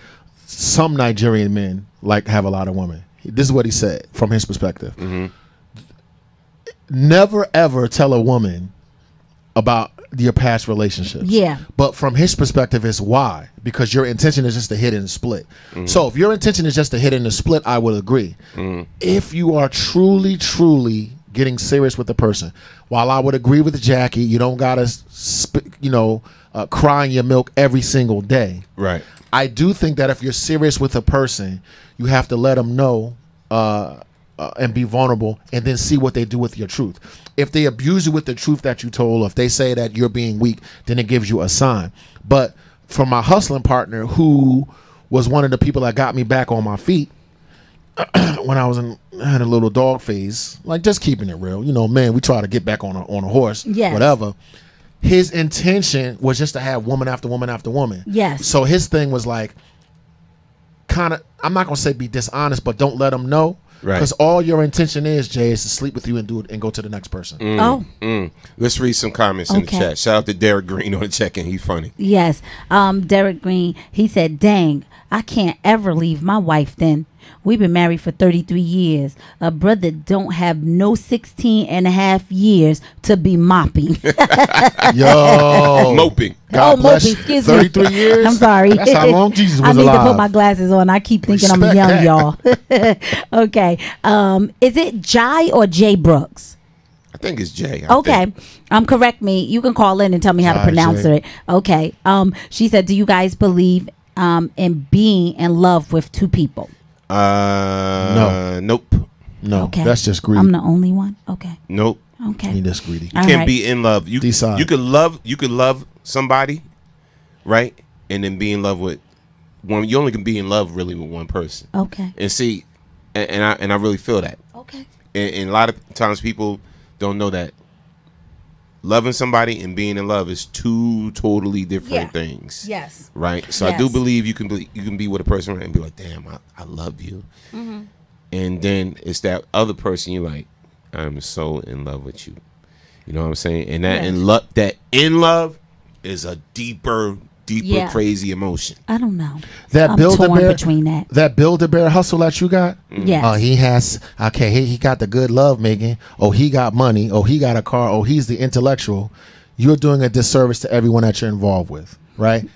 some Nigerian men like to have a lot of women. This is what he said from his perspective. never ever tell a woman about your past relationships. Yeah. But from his perspective, it's why. Because your intention is just to hit and split. So if your intention is just to hit and split, I would agree. If you are truly, truly getting serious with the person, while I would agree with Jackie, you don't gotta, cry in your milk every single day. Right. I do think that if you're serious with a person, you have to let them know and be vulnerable, and then see what they do with your truth. If they abuse you with the truth that you told, or if they say that you're being weak, then it gives you a sign. But for my hustling partner, who was one of the people that got me back on my feet when I had a little dog phase, like just keeping it real, man, we try to get back on a horse, whatever. His intention was just to have woman after woman after woman. Yes. So his thing was like, kind of, I'm not gonna say be dishonest, but don't let him know. Right. Because all your intention is, Jay, is to sleep with you and do it and go to the next person. Let's read some comments in the chat. Shout out to Derek Green on the check-in. He's funny. Yes. Derek Green, he said, dang, I can't ever leave my wife then. We've been married for 33 years. A brother don't have no 16 and a half years to be mopping. Yo. Moping. God bless you. Excuse 33 me. years? I'm sorry. That's how long Jesus was I need alive. to put my glasses on. I keep thinking I'm Respect young, that. y'all. Okay. Is it Jai or Jay Brooks? I think it's Jay. Okay. Correct me. You can call in and tell me how to pronounce it. Okay. She said, do you guys believe in being in love with two people? No. Nope. No. Okay. That's just greedy. I'm the only one. Okay. Nope. Okay. You're just greedy. You can't be in love. You could love somebody, right? And then be in love with one. You only can be in love really with one person. Okay. And see, and I really feel that. Okay. And a lot of times people don't know that loving somebody and being in love is two totally different things. Yes. Right. So I do believe you can be with a person and be like, damn, I love you. And then it's that other person you're like, I'm so in love with you. You know what I'm saying? And that in love is a deeper, crazy emotion. I don't know. That Build-A-Bear between that. That Build-A-Bear hustle that you got? Yes. He has, he got the good love making. Oh, he got money. Oh, he got a car. Oh, he's the intellectual. You're doing a disservice to everyone that you're involved with, right?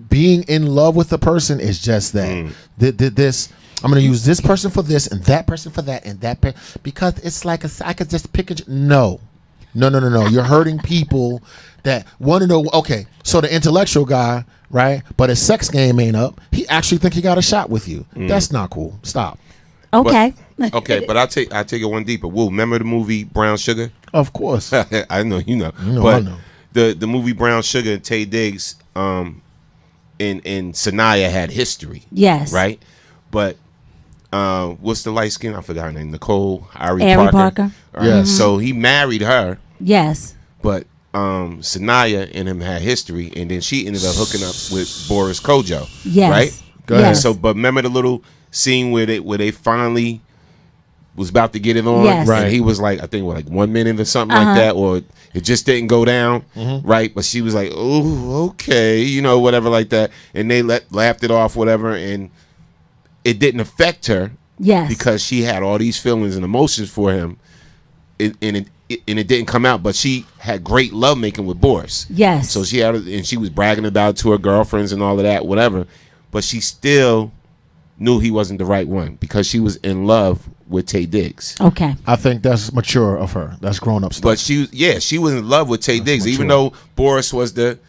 Being in love with a person is just that. This, I'm going to use this person for this and that person for that and that because it's like I could just pick a. No. You're hurting people that want to know. Okay, so the intellectual guy, right? But his sex game ain't up. He actually think he got a shot with you. That's not cool. Stop. Okay. But I'll take it one deeper. Whoa, remember the movie Brown Sugar? Of course. I know you know. I know. The movie Brown Sugar and Taye Diggs and Sanaya had history. Yes. Right? But what's the light skin? I forgot her name. Nicole Ari Parker. Right. Yes. So he married her. Yes. But Sanaya and him had history, and then she ended up hooking up with Boris Kojo. Yes. Right? Go ahead. So, but remember the little scene where they finally was about to get it on? Yes. Right. And he was like, I think, 1 minute or something like that, or it just didn't go down. Right. But she was like, oh, okay, whatever like that. And they laughed it off, whatever, and it didn't affect her. Yes. Because she had all these feelings and emotions for him, and it didn't come out. But she had great lovemaking with Boris. Yes. So she had, and she was bragging about it to her girlfriends and all of that, whatever. But she still knew he wasn't the right one because she was in love with Taye Diggs. Okay. I think that's mature of her. That's grown up stuff. But she was in love with Taye Diggs, even though Boris was the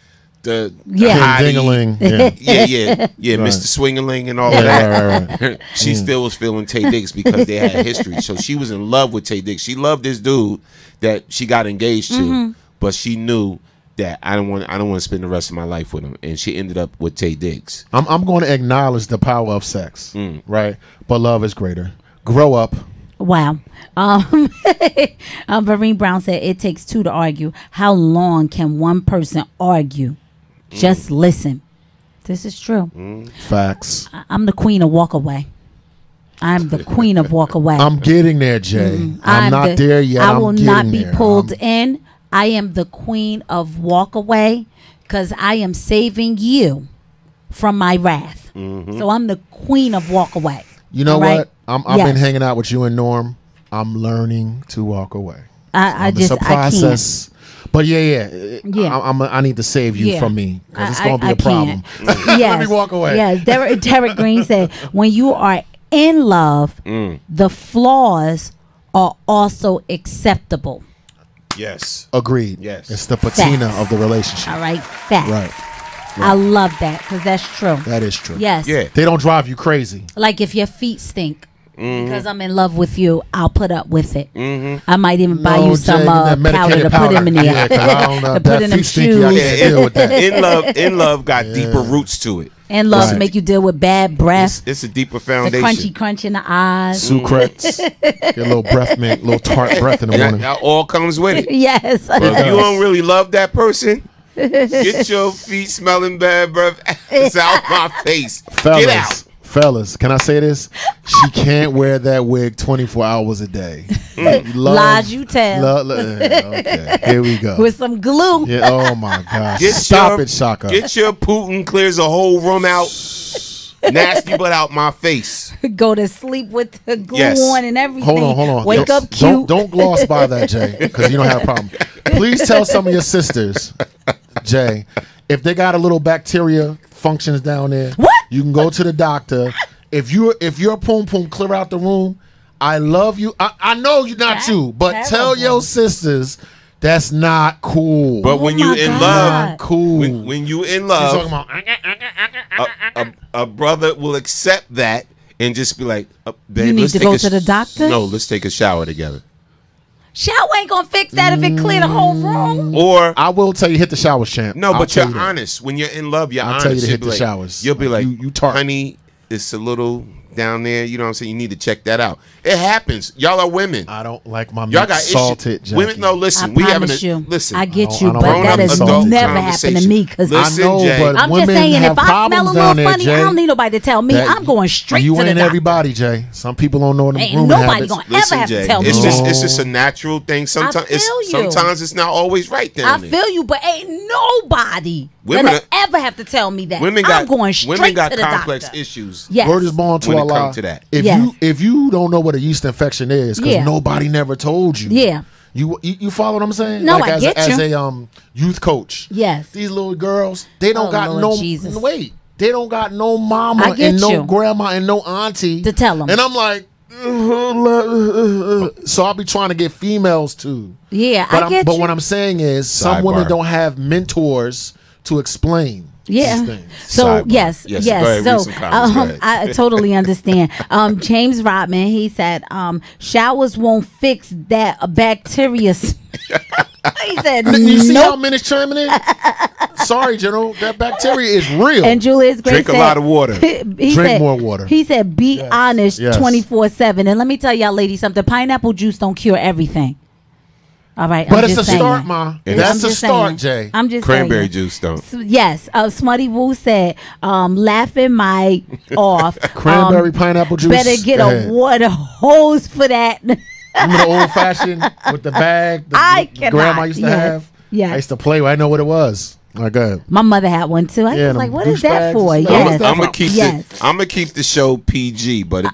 Ding-a-ling. Yeah, Mr. Swingaling and all of that. Right. She still was feeling Taye Diggs because they had history. So she was in love with Taye Diggs. She loved this dude that she got engaged to, but she knew that I don't want to spend the rest of my life with him, and she ended up with Taye Diggs. I'm going to acknowledge the power of sex, right? But love is greater. Grow up. Wow. Vereen Brown said it takes two to argue. How long can one person argue? Just listen. This is true. Facts. I'm the queen of walk away. I'm the queen of walk away. I'm getting there, Jay. I'm not there yet. I will not be pulled in. I am the queen of walk away because I am saving you from my wrath. So I'm the queen of walk away. You know what? I've been hanging out with you and Norm. I'm learning to walk away. It's a process. But yeah. I need to save you from me because it's gonna be a problem. Let me walk away. Yes, Derek Green said, when you are in love, the flaws are also acceptable. Yes. Agreed. Yes. It's the patina of the relationship. All right, facts. Right. I love that because that's true. That is true. Yes. Yeah. They don't drive you crazy. Like if your feet stink. Because I'm in love with you, I'll put up with it. I might even buy you some powder to put him in there. Yeah, 'cause I don't know. To put That in them feet stinky, I shoes. can't deal with that. In love got deeper roots to it. And love to make you deal with bad breath. It's a deeper The foundation. crunchy crunch in the eyes. Sucrets. Get a little breath mint, little tart breath in the morning. That all comes with it. Yes. But if you don't really love that person, get your feet smelling bad breath out my face. Get out. Fellas, can I say this? She can't wear that wig 24 hours a day. Lies you tell. Okay, here we go. With some glue. Yeah, oh my gosh. Stop it, Shaka. Get your Putin clears a whole room out. Nasty but out my face. Go to sleep with the glue on and everything. Hold on. Wake up cute. Don't gloss by that, Jay, because you don't have a problem. Please tell some of your sisters, Jay, if they got a little bacteria functions down there, you can go to the doctor. If your poom poom clear out the room, I love you. I know you're not you, but tell your sisters that's not cool. But when you in love, cool. When you in love, a brother will accept that and just be like, babe, you need to go to the doctor? No, let's take a shower together. Shower ain't gonna fix that if it clear the whole room. Or I will tell you, hit the showers, champ. No, but you're honest. When you're in love, you're honest. I'll tell you to hit the showers. You'll be like, honey, it's a little down there. You know what I'm saying? You need to check that out. It happens. Y'all are women. I don't like my y'all meat got salted. Issues. Women, no, listen. I promise you. Listen. I get you, but that has never happened to me. Because I know, Jay, but I'm just women saying, have if I smell a problems little down there, funny, Jay, I don't need nobody to tell me. I'm going straight to the doctor. You ain't everybody, Jay. Some people don't know the Ain't grooming nobody habits. gonna ever have to tell me. It's just a natural thing. Sometimes it's not always right there. I feel you, but ain't nobody women gonna ever have to tell me that. Women I'm going straight women got to the complex doctor. issues. Yes. Word is born to when it Allah. comes to that. If you don't know what a yeast infection is, because nobody never told you. Yeah. You follow what I'm saying? No, like I get you. As a youth coach. Yes. These little girls, they don't got Lord Jesus. wait. They don't got no mama and no grandma and no auntie to tell them. And I'm like, so I'll be trying to get females too. Yeah, but what I'm saying is, some women don't have mentors to explain. Yeah. these things. So yes. Go ahead, So read some comments. I totally understand. James Rodman, he said, showers won't fix that bacteria. He said, you see how men is chiming in? Sorry, General, that bacteria is real. And Julius Gray drink a lot of water. Drink more water. He said, be honest 24/7. And let me tell y'all ladies something. Pineapple juice don't cure everything. All right, but it's a start, Ma. That's a start, Jay. I'm just cranberry juice, don't. Yes, Smutty Woo said, laughing my off. Cranberry pineapple juice. Better get a water hose for that. Remember the old fashioned with the bag? Grandma used to have. Yeah, I used to play with. I know what it was. All right, go ahead. My mother had one too. I was like, "What is that for?" Yes, I'm gonna keep the show PG, but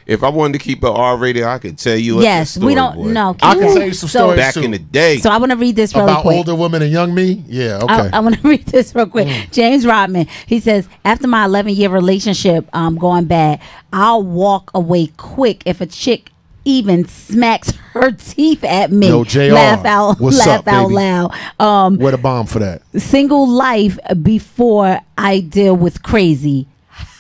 if I wanted to keep it R-rated, I could tell you. Yes, we don't. No, I can tell you some stories back in the day. So I want to read this really about quick. older women and young me. Yeah, okay. I want to read this real quick. James Rodman, he says, after my 11-year relationship going bad, I'll walk away quick if a chick even smacks her teeth at me. Yo, JR, laugh out loud. Where the bomb for that? Single life before I deal with crazy.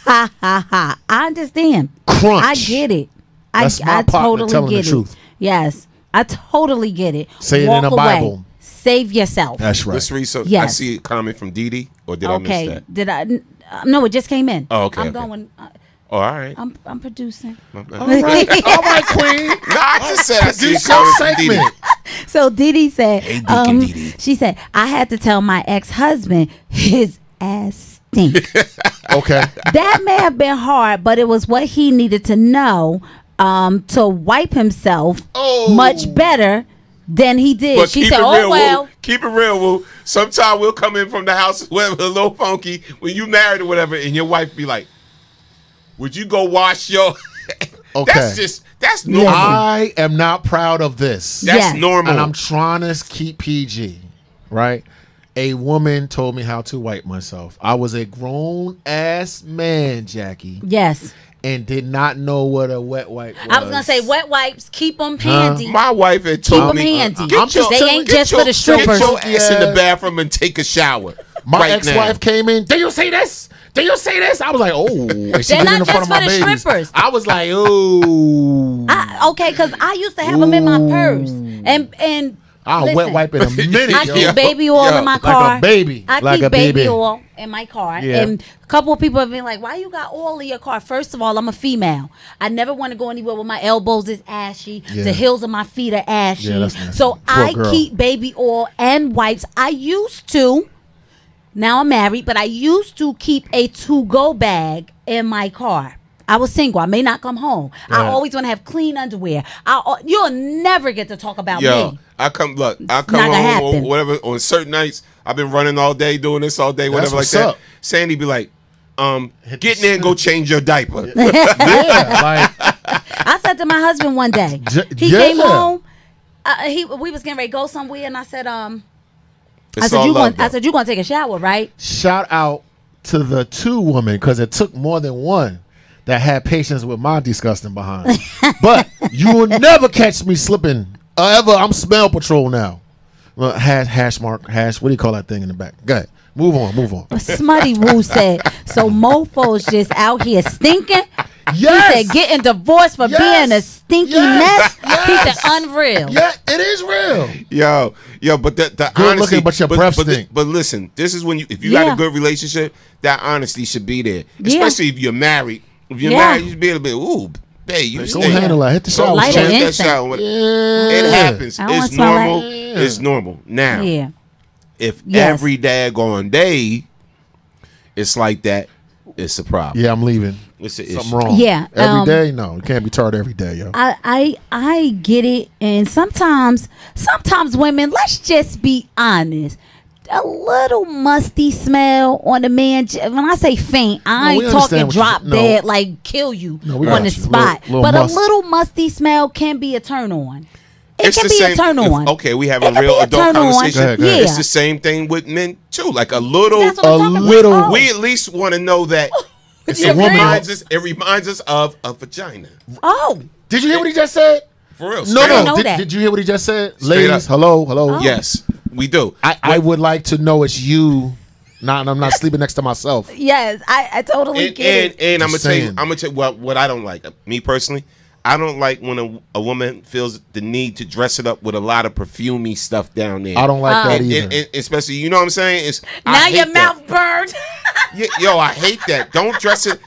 Ha ha ha! I understand. Crunch. I get it. That's my I partner totally telling get the truth. Yes, I totally get it. Say Walk it in the away. Bible. Save yourself. That's right. Let's read some. Yes. I see a comment from Didi, or did I miss that? Did I? No, it just came in. Oh, okay. I'm going. All right. I'm producing. All right, queen. No, I just said I see a Produce your comment from Didi. segment. So Didi said, Hey, Deacon Didi. she said, I had to tell my ex-husband his ass stink. Okay. That may have been hard, but it was what he needed to know to wipe himself much better than he did. But She keep said, it oh, real, well. Woo. Keep it real, Woo. Sometimes we'll come in from the house, whatever, a little funky, when you married or whatever, and your wife be like, would you go wash your... Okay. That's normal. I am not proud of this. That's normal. And I'm trying to keep PG, right? A woman told me how to wipe myself. I was a grown-ass man, Jackie. Yes. And did not know what a wet wipe was. I was gonna say wet wipes. Keep them handy. My wife had told me, handy. They ain't just for the strippers. Get your ass in the bathroom and take a shower. My ex-wife came in. Do you see this? Do you see this? I was like, oh. And she They're did not in front just of my for the babies. strippers. I was like, oh. Okay, because I used to have them in my purse, and I'll wet wipe in a minute. I keep baby oil in my car. Like a baby. I keep baby oil in my car. Yeah. And a couple of people have been like, why you got oil in your car? First of all, I'm a female. I never want to go anywhere where my elbows is ashy. Yeah. The heels of my feet are ashy. Yeah, that's nasty. So Poor I girl. keep baby oil and wipes. I used to. Now I'm married, but I used to keep a to-go bag in my car. I was single. I may not come home. I always want to have clean underwear. You'll never get to talk about me. I come not home gonna happen. or whatever on certain nights. I've been running all day, doing this all day, whatever like that. Sandy be like, get in there and go change your diaper. I said to my husband one day, he came home. We was getting ready to go somewhere, and I said, I said you gonna take a shower, right? Shout out to the two women, because it took more than one that had patience with my disgusting behind. But you will never catch me slipping ever. I'm smell patrol now. Well, hash mark. What do you call that thing in the back? Go ahead. Move on. Smutty Woo said, so mofo's just out here stinking. Yes. He said getting divorced for being a stinky mess. He said unreal. Yeah, it is real. Yo, but the good honesty, looking, but your breath stink. But listen, this is when if you got a good relationship, that honesty should be there. Especially if you're married. If you're married, you should be able to be, ooh, babe, you go handle that. Hit the shower. It happens. It's normal. It's normal. Now, if every daggone day it's like that, it's a problem. Yeah, I'm leaving. It's something wrong. Yeah, every day. No, you can't be tired every day, yo. I get it, and sometimes women, let's just be honest. A little musty smell on the man. When I say faint, I ain't talking drop dead, like kill you on the spot. But a little musty smell can be a turn on. It can be a turn on. Okay, we have a real adult conversation. Go ahead. It's the same thing with men too. Like a little. We at least want to know that it reminds us of a vagina. Oh, did you hear what he just said? For real. No. Did you hear what he just said? Ladies, hello. Oh. Yes, we do. I would like to know it's you. I'm not sleeping next to myself. Yes, I totally get it. And I'm gonna tell you what I don't like. Me personally, I don't like when a woman feels the need to dress it up with a lot of perfumey stuff down there. I don't like that either. And especially, you know what I'm saying? Now your mouth burned. Yo, I hate that. Don't dress it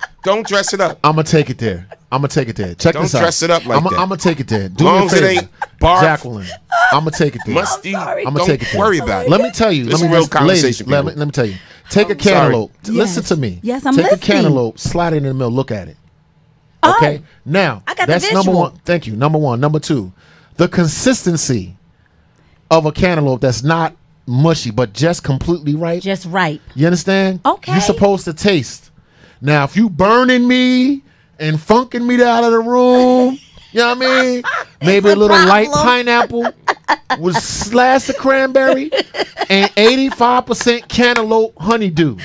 up. I'm gonna take it there. Check this out. Don't dress it up like that. I'm gonna take it there. Do long me a as favor. it ain't barf. Jacqueline, I'm gonna take it there. Musty. I'm gonna take it there. Worry about it. Let me tell you. It's a real conversation. Let me tell you. Take a cantaloupe. Listen to me. Yes, I'm listening. listening. Take a cantaloupe. Slide it in the middle. Look at it. Okay. Now I got that's the visual. number one. Thank you. Number one. Number two. The consistency of a cantaloupe that's not mushy but just completely ripe. Just ripe. You understand? Okay. You're supposed to taste. Now, if you burning me and funking me out of the room, you know what I mean? Maybe a little light pineapple with slash of cranberry and 85% cantaloupe honeydew.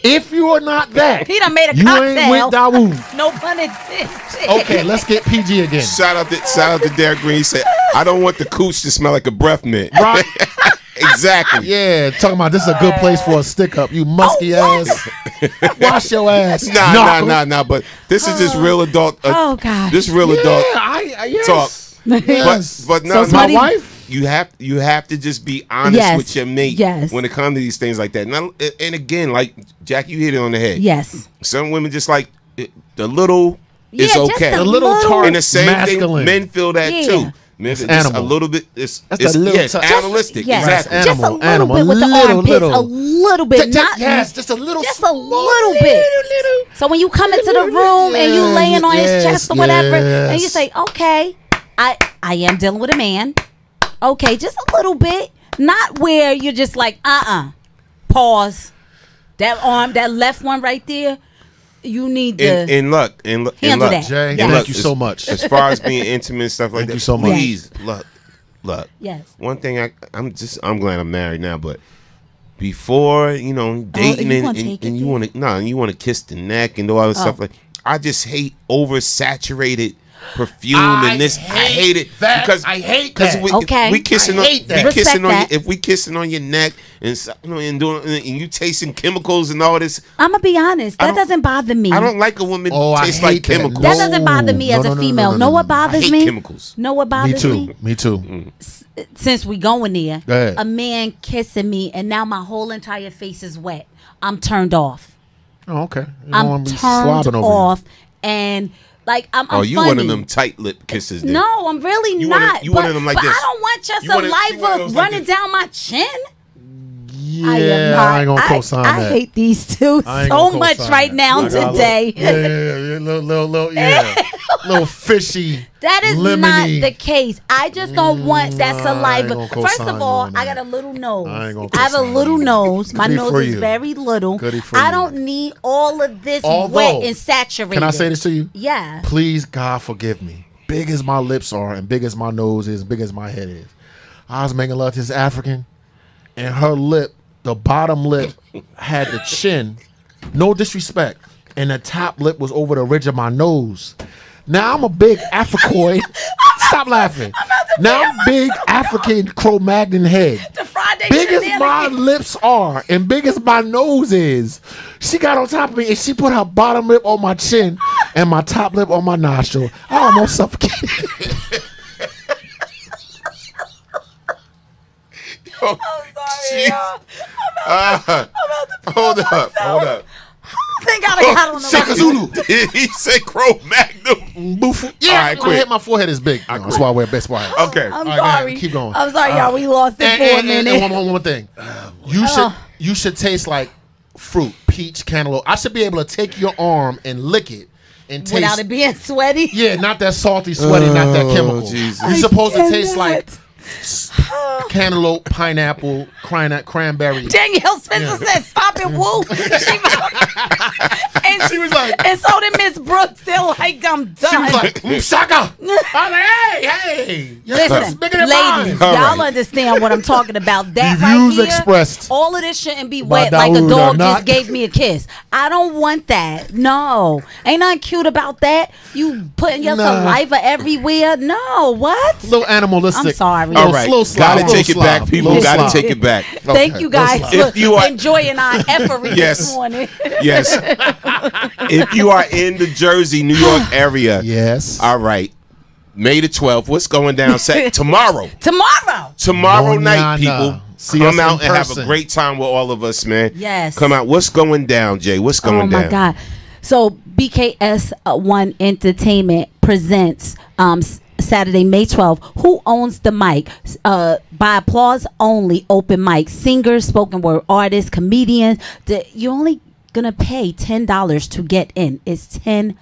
If you are not that, he done made a you cocktail. ain't with Dawood. No pun intended. Okay, let's get PG again. Shout out to Derek Green. He said, I don't want the cooch to smell like a breath mint. Right. Exactly. Yeah, talking about this is a good place for a stick up. You musky ass. Wash your ass. Nah. But this is just real adult. God. This real adult talk. Yes. But no, so my wife. You have to just be honest with your mate when it comes to these things like that. And again, like Jack, you hit it on the head. Yes. Some women just like the little is okay. The little tart, and the same masculine. thing. Men feel that too. Men, it's just a little bit. It's animalistic. Yes. Exactly. Just a little bit with the armpits. A little bit. Just a little. Just a little bit. So when you come into the room and you laying on his chest or whatever, and you say, "Okay, I am dealing with a man." Okay, just a little bit. Not where you're just like, pause. That arm, that left one right there. you need to and look, handle look, that. Jay, Yes. thank you so much. As far as being intimate and stuff like Thank that, you so much. please look. Yes. One thing I'm glad I'm married now, but before dating and you want to kiss the neck and all this stuff like. I just hate oversaturated perfume and this. I hate it that. because I hate that. We kissing I on, hate that. we kissing on Respect if we kissing on your neck and doing and you tasting chemicals and all this. I'm gonna be honest. That doesn't bother me. I don't like a woman taste I like hate that. chemicals. That doesn't bother me as a female. Know what bothers I hate me? chemicals. Know what bothers me? Me too. Since we going there, Go ahead. a man kissing me and now my whole entire face is wet. I'm turned off. Oh, okay. I'm turned off, and like I'm. Oh, you funny. one of them tight lip kisses? Then. No, I'm really not. You one of them like but this. I don't want your You one of saliva those running like this. down my chin. Yeah, I ain't gonna co-sign that. I hate these two so much right now today. Little fishy. That is lemony. not the case. I just don't want that I saliva. ain't gonna First co-sign of all, on I that. got a little nose. I ain't gonna I have a co-sign little on that. nose. My Goody nose for is you. very little. Goody for I you. don't need all of this Although, wet and saturated. Can I say this to you? Yeah. Please, God, forgive me. Big as my lips are and big as my nose is, big as my head is. I was making love to this African, and her lip, the bottom lip, had the chin. No disrespect. And the top lip was over the ridge of my nose. Now I'm a big Africoid. Stop laughing. Now I'm big African Cro-Magnon head. The Friday Big as my lips are and big as my nose is, she got on top of me and she put her bottom lip on my chin and my top lip on my nostril. I almost suffocated. I'm sorry, y'all. Hold up. I think I got on the Shaka Zulu. He said Cro-Magnon. Yeah, All right, I hit my forehead is big. That's why I wear best wire. Okay. I'm All right, sorry. keep going. I'm sorry, y'all. We lost it for a minute. And one more thing. You should taste like fruit, peach, cantaloupe. I should be able to take your arm and lick it and taste Without it being sweaty. Yeah, not that salty, sweaty, not that chemical. Jesus. You're supposed to taste like cantaloupe, pineapple, cranberry. Danielle Spencer said, "Stop it, woo." And She was like, and so did Miss Brooks. Still like, I'm done. she was like, Shaka. I was like, hey. Listen, bigger than ladies, mine. y'all understand what I'm talking about. That The right views here, expressed all of this shouldn't be by wet like a Daoud dog are not- just gave me a kiss. I don't want that. No. Ain't nothing cute about that. You putting your Nah. saliva everywhere. No, what? Little animalistic. I'm sorry. All right. Slow slide. Gotta take it back, people. Little Gotta slide. take it back. Thank you guys If for you are- enjoying our efforts Yes. this morning. Yes. If you are in the Jersey, New York area, Yes. all right. May the 12th. What's going down? Tomorrow. Tomorrow night, people. See Come us out in and have a person. great time with all of us, man. Yes. Come out. What's going down, Jay? What's going down? Oh my God. So BKS1 Entertainment presents Saturday, May 12th. Who Owns the Mic? By applause only, open mic. Singers, spoken word artists, comedians. You're only gonna pay $10 to get in. It's $10.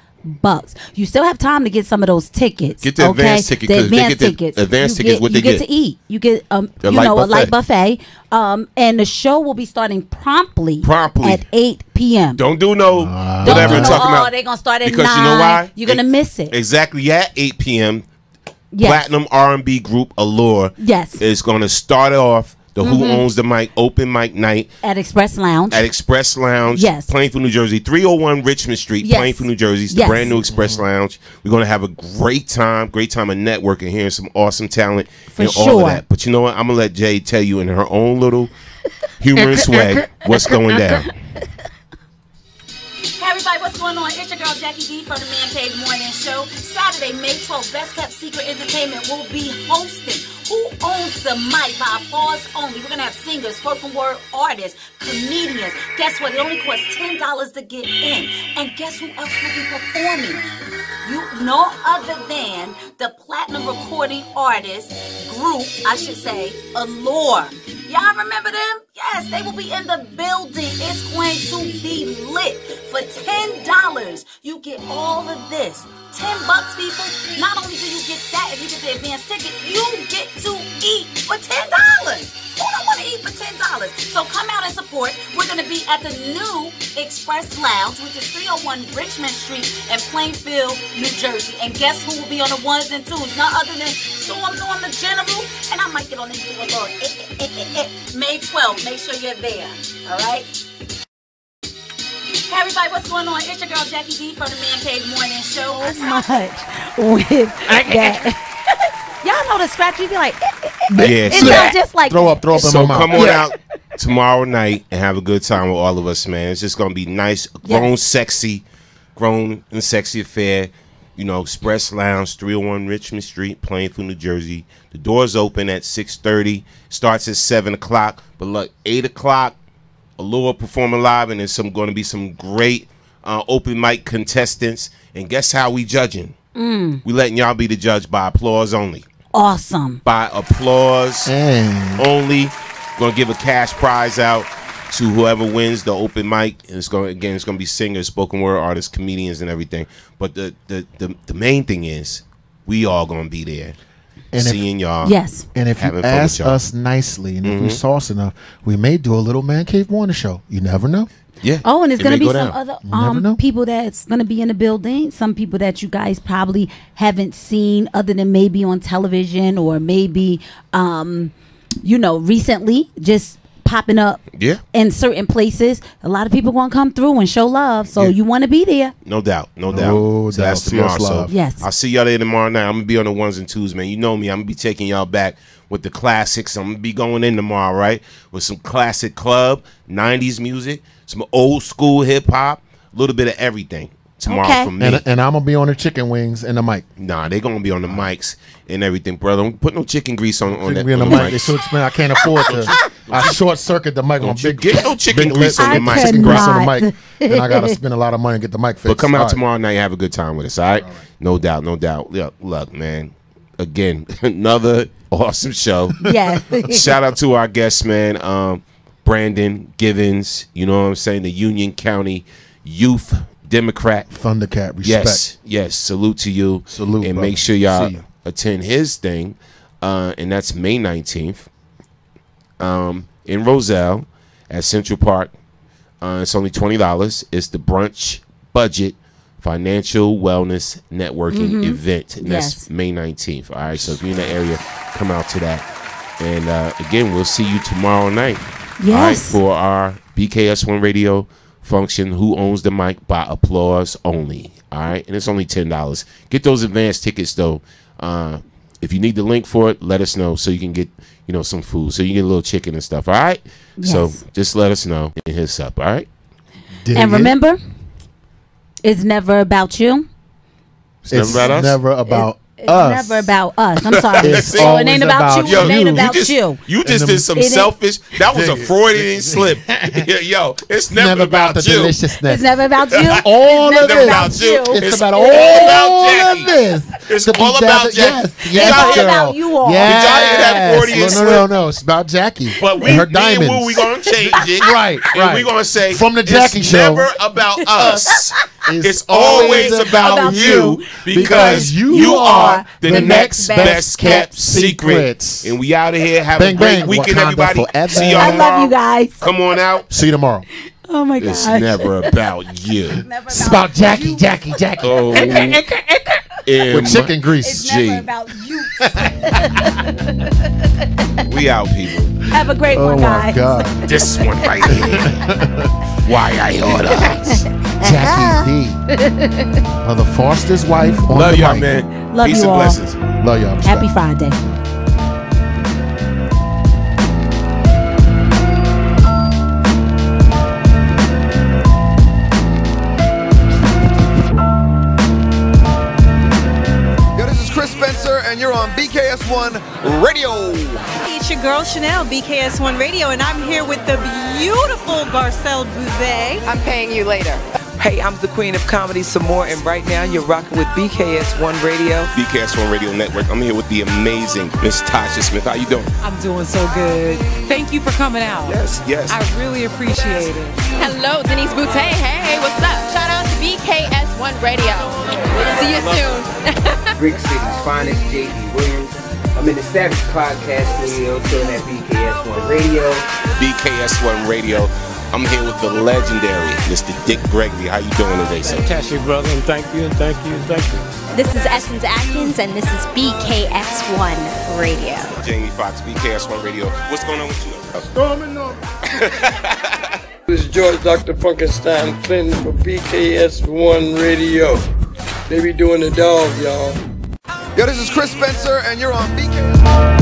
You still have time to get some of those tickets. Get the advance ticket, The 'cause they advance get the tickets. advance You tickets, what they you get get? to eat. You get a light light buffet. And the show will be starting promptly at 8 p.m. Don't do no Don't whatever do no, talking about. they're gonna start at because 9. you know why? You're gonna miss it. Exactly at 8 p.m. Yes. Platinum R&B group Allure is going to start off the Who Owns the Mic open mic night At Express Lounge. at Express Lounge, Yes. Plainfield, New Jersey, 301 Richmond Street, Yes. Plainfield, New Jersey. It's the Yes. brand new Express Lounge. We're going to have a great time of networking, hearing some awesome talent For and all sure. of that. But you know what? I'm going to let Jay tell you in her own little humorous way what's going down. Hey everybody, what's going on? It's your girl Jackie D from the Man Cave Morning Show. Saturday, May 12th, Best Kept Secret Entertainment will be hosting Who Owns the Mic by applause only. We're going to have singers, spoken word artists, comedians. Guess what? It only costs $10 to get in. And guess who else will be performing? No other than the platinum recording artist group, I should say, Allure. Y'all remember them? Yes, they will be in the building. It's going to be lit. For $10, You get all of this. $10, people. Not only do you get that, if you get the advance ticket, you get to eat for $10. Who don't want to eat for $10? So come out and support. We're going to be at the new Express Lounge, which is 301 Richmond Street in Plainfield, New Jersey. And guess who will be on the ones and twos? None other than Storm Norm the General. And I might get on and do a little May 12th. Make sure you're there. All right? Hey everybody, what's going on? It's your girl Jackie D from the Man Cave Morning Show. So much with that. Y'all know the scratch, you be like, Yeah, it sounds just like throw up in so my mouth. come on out tomorrow night and have a good time with all of us, man. It's just gonna be nice, grown and sexy affair. You know, Express Lounge, 301 Richmond Street, Plainfield, New Jersey. The doors open at 6:30. Starts at 7 o'clock. But look, 8 o'clock. Allure performing live, and there's going to be some great open mic contestants. And guess how we judging? We letting y'all be the judge by applause only. Awesome. By applause only. Going to give a cash prize out to whoever wins the open mic. And it's going to be singers, spoken word artists, comedians, and everything. But the main thing is we all going to be there. And seeing y'all. Yes. And if you ask us nicely and if we sauce enough, we may do a little Man Cave Morning Show. You never know. Yeah. Oh, and it's going to be some other people that's going to be in the building. Some people that you guys probably haven't seen other than maybe on television or maybe, recently just popping up in certain places. A lot of people going to come through and show love. So you want to be there. No doubt. So that's tomorrow. So yes. I'll see y'all there tomorrow night. I'm going to be on the ones and twos, man. You know me. I'm going to be taking y'all back with the classics. I'm going to be going in tomorrow, right? With some classic club, 90s music, some old school hip hop, a little bit of everything tomorrow from me. And I'm going to be on the chicken wings and the mic. Nah, they're going to be on the mics and everything, brother. Don't put no chicken grease on that. Be on the mic. It's so expensive. I can't afford to. I short circuit the mic on big. Get no chicken grease on the mic. Chicken grease on the mic. And I got to spend a lot of money to get the mic fixed. But come out tomorrow night and have a good time with us, all right? No doubt. Look, man. Again, another awesome show. Yeah. Shout out to our guests, man. Brandon Givens, you know what I'm saying? The Union County Youth Democrat. Thundercat, respect. Yes. Salute to you. Salute, and brother. make sure y'all attend his thing. And that's May 19th. In Roselle at Central Park. It's only $20. It's the Brunch Budget Financial Wellness Networking event. And that's May 19th. All right, so if you're in the area, come out to that. And again, we'll see you tomorrow night. Yes. All right, for our BKS1 radio function, Who Owns the Mic, by applause only. All right, and it's only $10. Get those advance tickets, though. If you need the link for it, let us know so you can get, some food. So you get a little chicken and stuff, all right? Yes. So just let us know and hit us up, all right? And remember, it's never about you. It's never about us? Never about It's never about us. I'm sorry. It ain't about you. It ain't about you. You just did some selfish. That was a Freudian slip. Yo, it's never about the you. deliciousness. It's never about you. All it's of never this. about you. It's about all of this. It's all about Jackie. It's all about you all. Did y'all hear that Freudian slip? No. It's about Jackie. But her diamonds. We gonna change it. Right. And we gonna say from the Jackie show. Never about us. It's always about you because you are the next best kept secret. And we out of here. Have a great weekend, everybody. See y'all tomorrow. I love you guys. Come on out. See you tomorrow. Oh my God. It's never about you. It's about Jackie. Oh, with chicken grease. It's never about you. We out, people. Have a great one, guys. Oh my God. This one right here. Why I order. Jackie D. Mother Foster's wife. On Love the y'all, mic. man. Love Peace you and all. blessings. Love y'all. Respect. Happy Friday. And you're on BKS1 Radio. It's your girl Chanel, BKS1 Radio, and I'm here with the beautiful Garcelle Bouzet. I'm paying you later. Hey, I'm the queen of comedy some more, and right now you're rocking with BKS1 Radio. BKS1 Radio Network. I'm here with the amazing Miss Tasha Smith. How you doing? I'm doing so good. Thank you for coming out. Yes. I really appreciate it. Hello, Denise Boutte. Hey, what's up? Shout out to BK. Radio. See you soon. Brick City's finest, J.D. Williams. I'm in the Savage Podcast Studio, chilling at BKS1 Radio. BKS1 Radio. I'm here with the legendary Mr. Dick Gregory. How you doing today, sir? Fantastic, brother, and thank you, and thank you, and thank you. This is Essence Atkins, and this is BKS1 Radio. Jamie Foxx, BKS1 Radio. What's going on with you? Storming on. This is George Dr. Funkenstein Clinton for BKS1 Radio. They be doing the dog, y'all. Yo, this is Chris Spencer, and you're on BKS.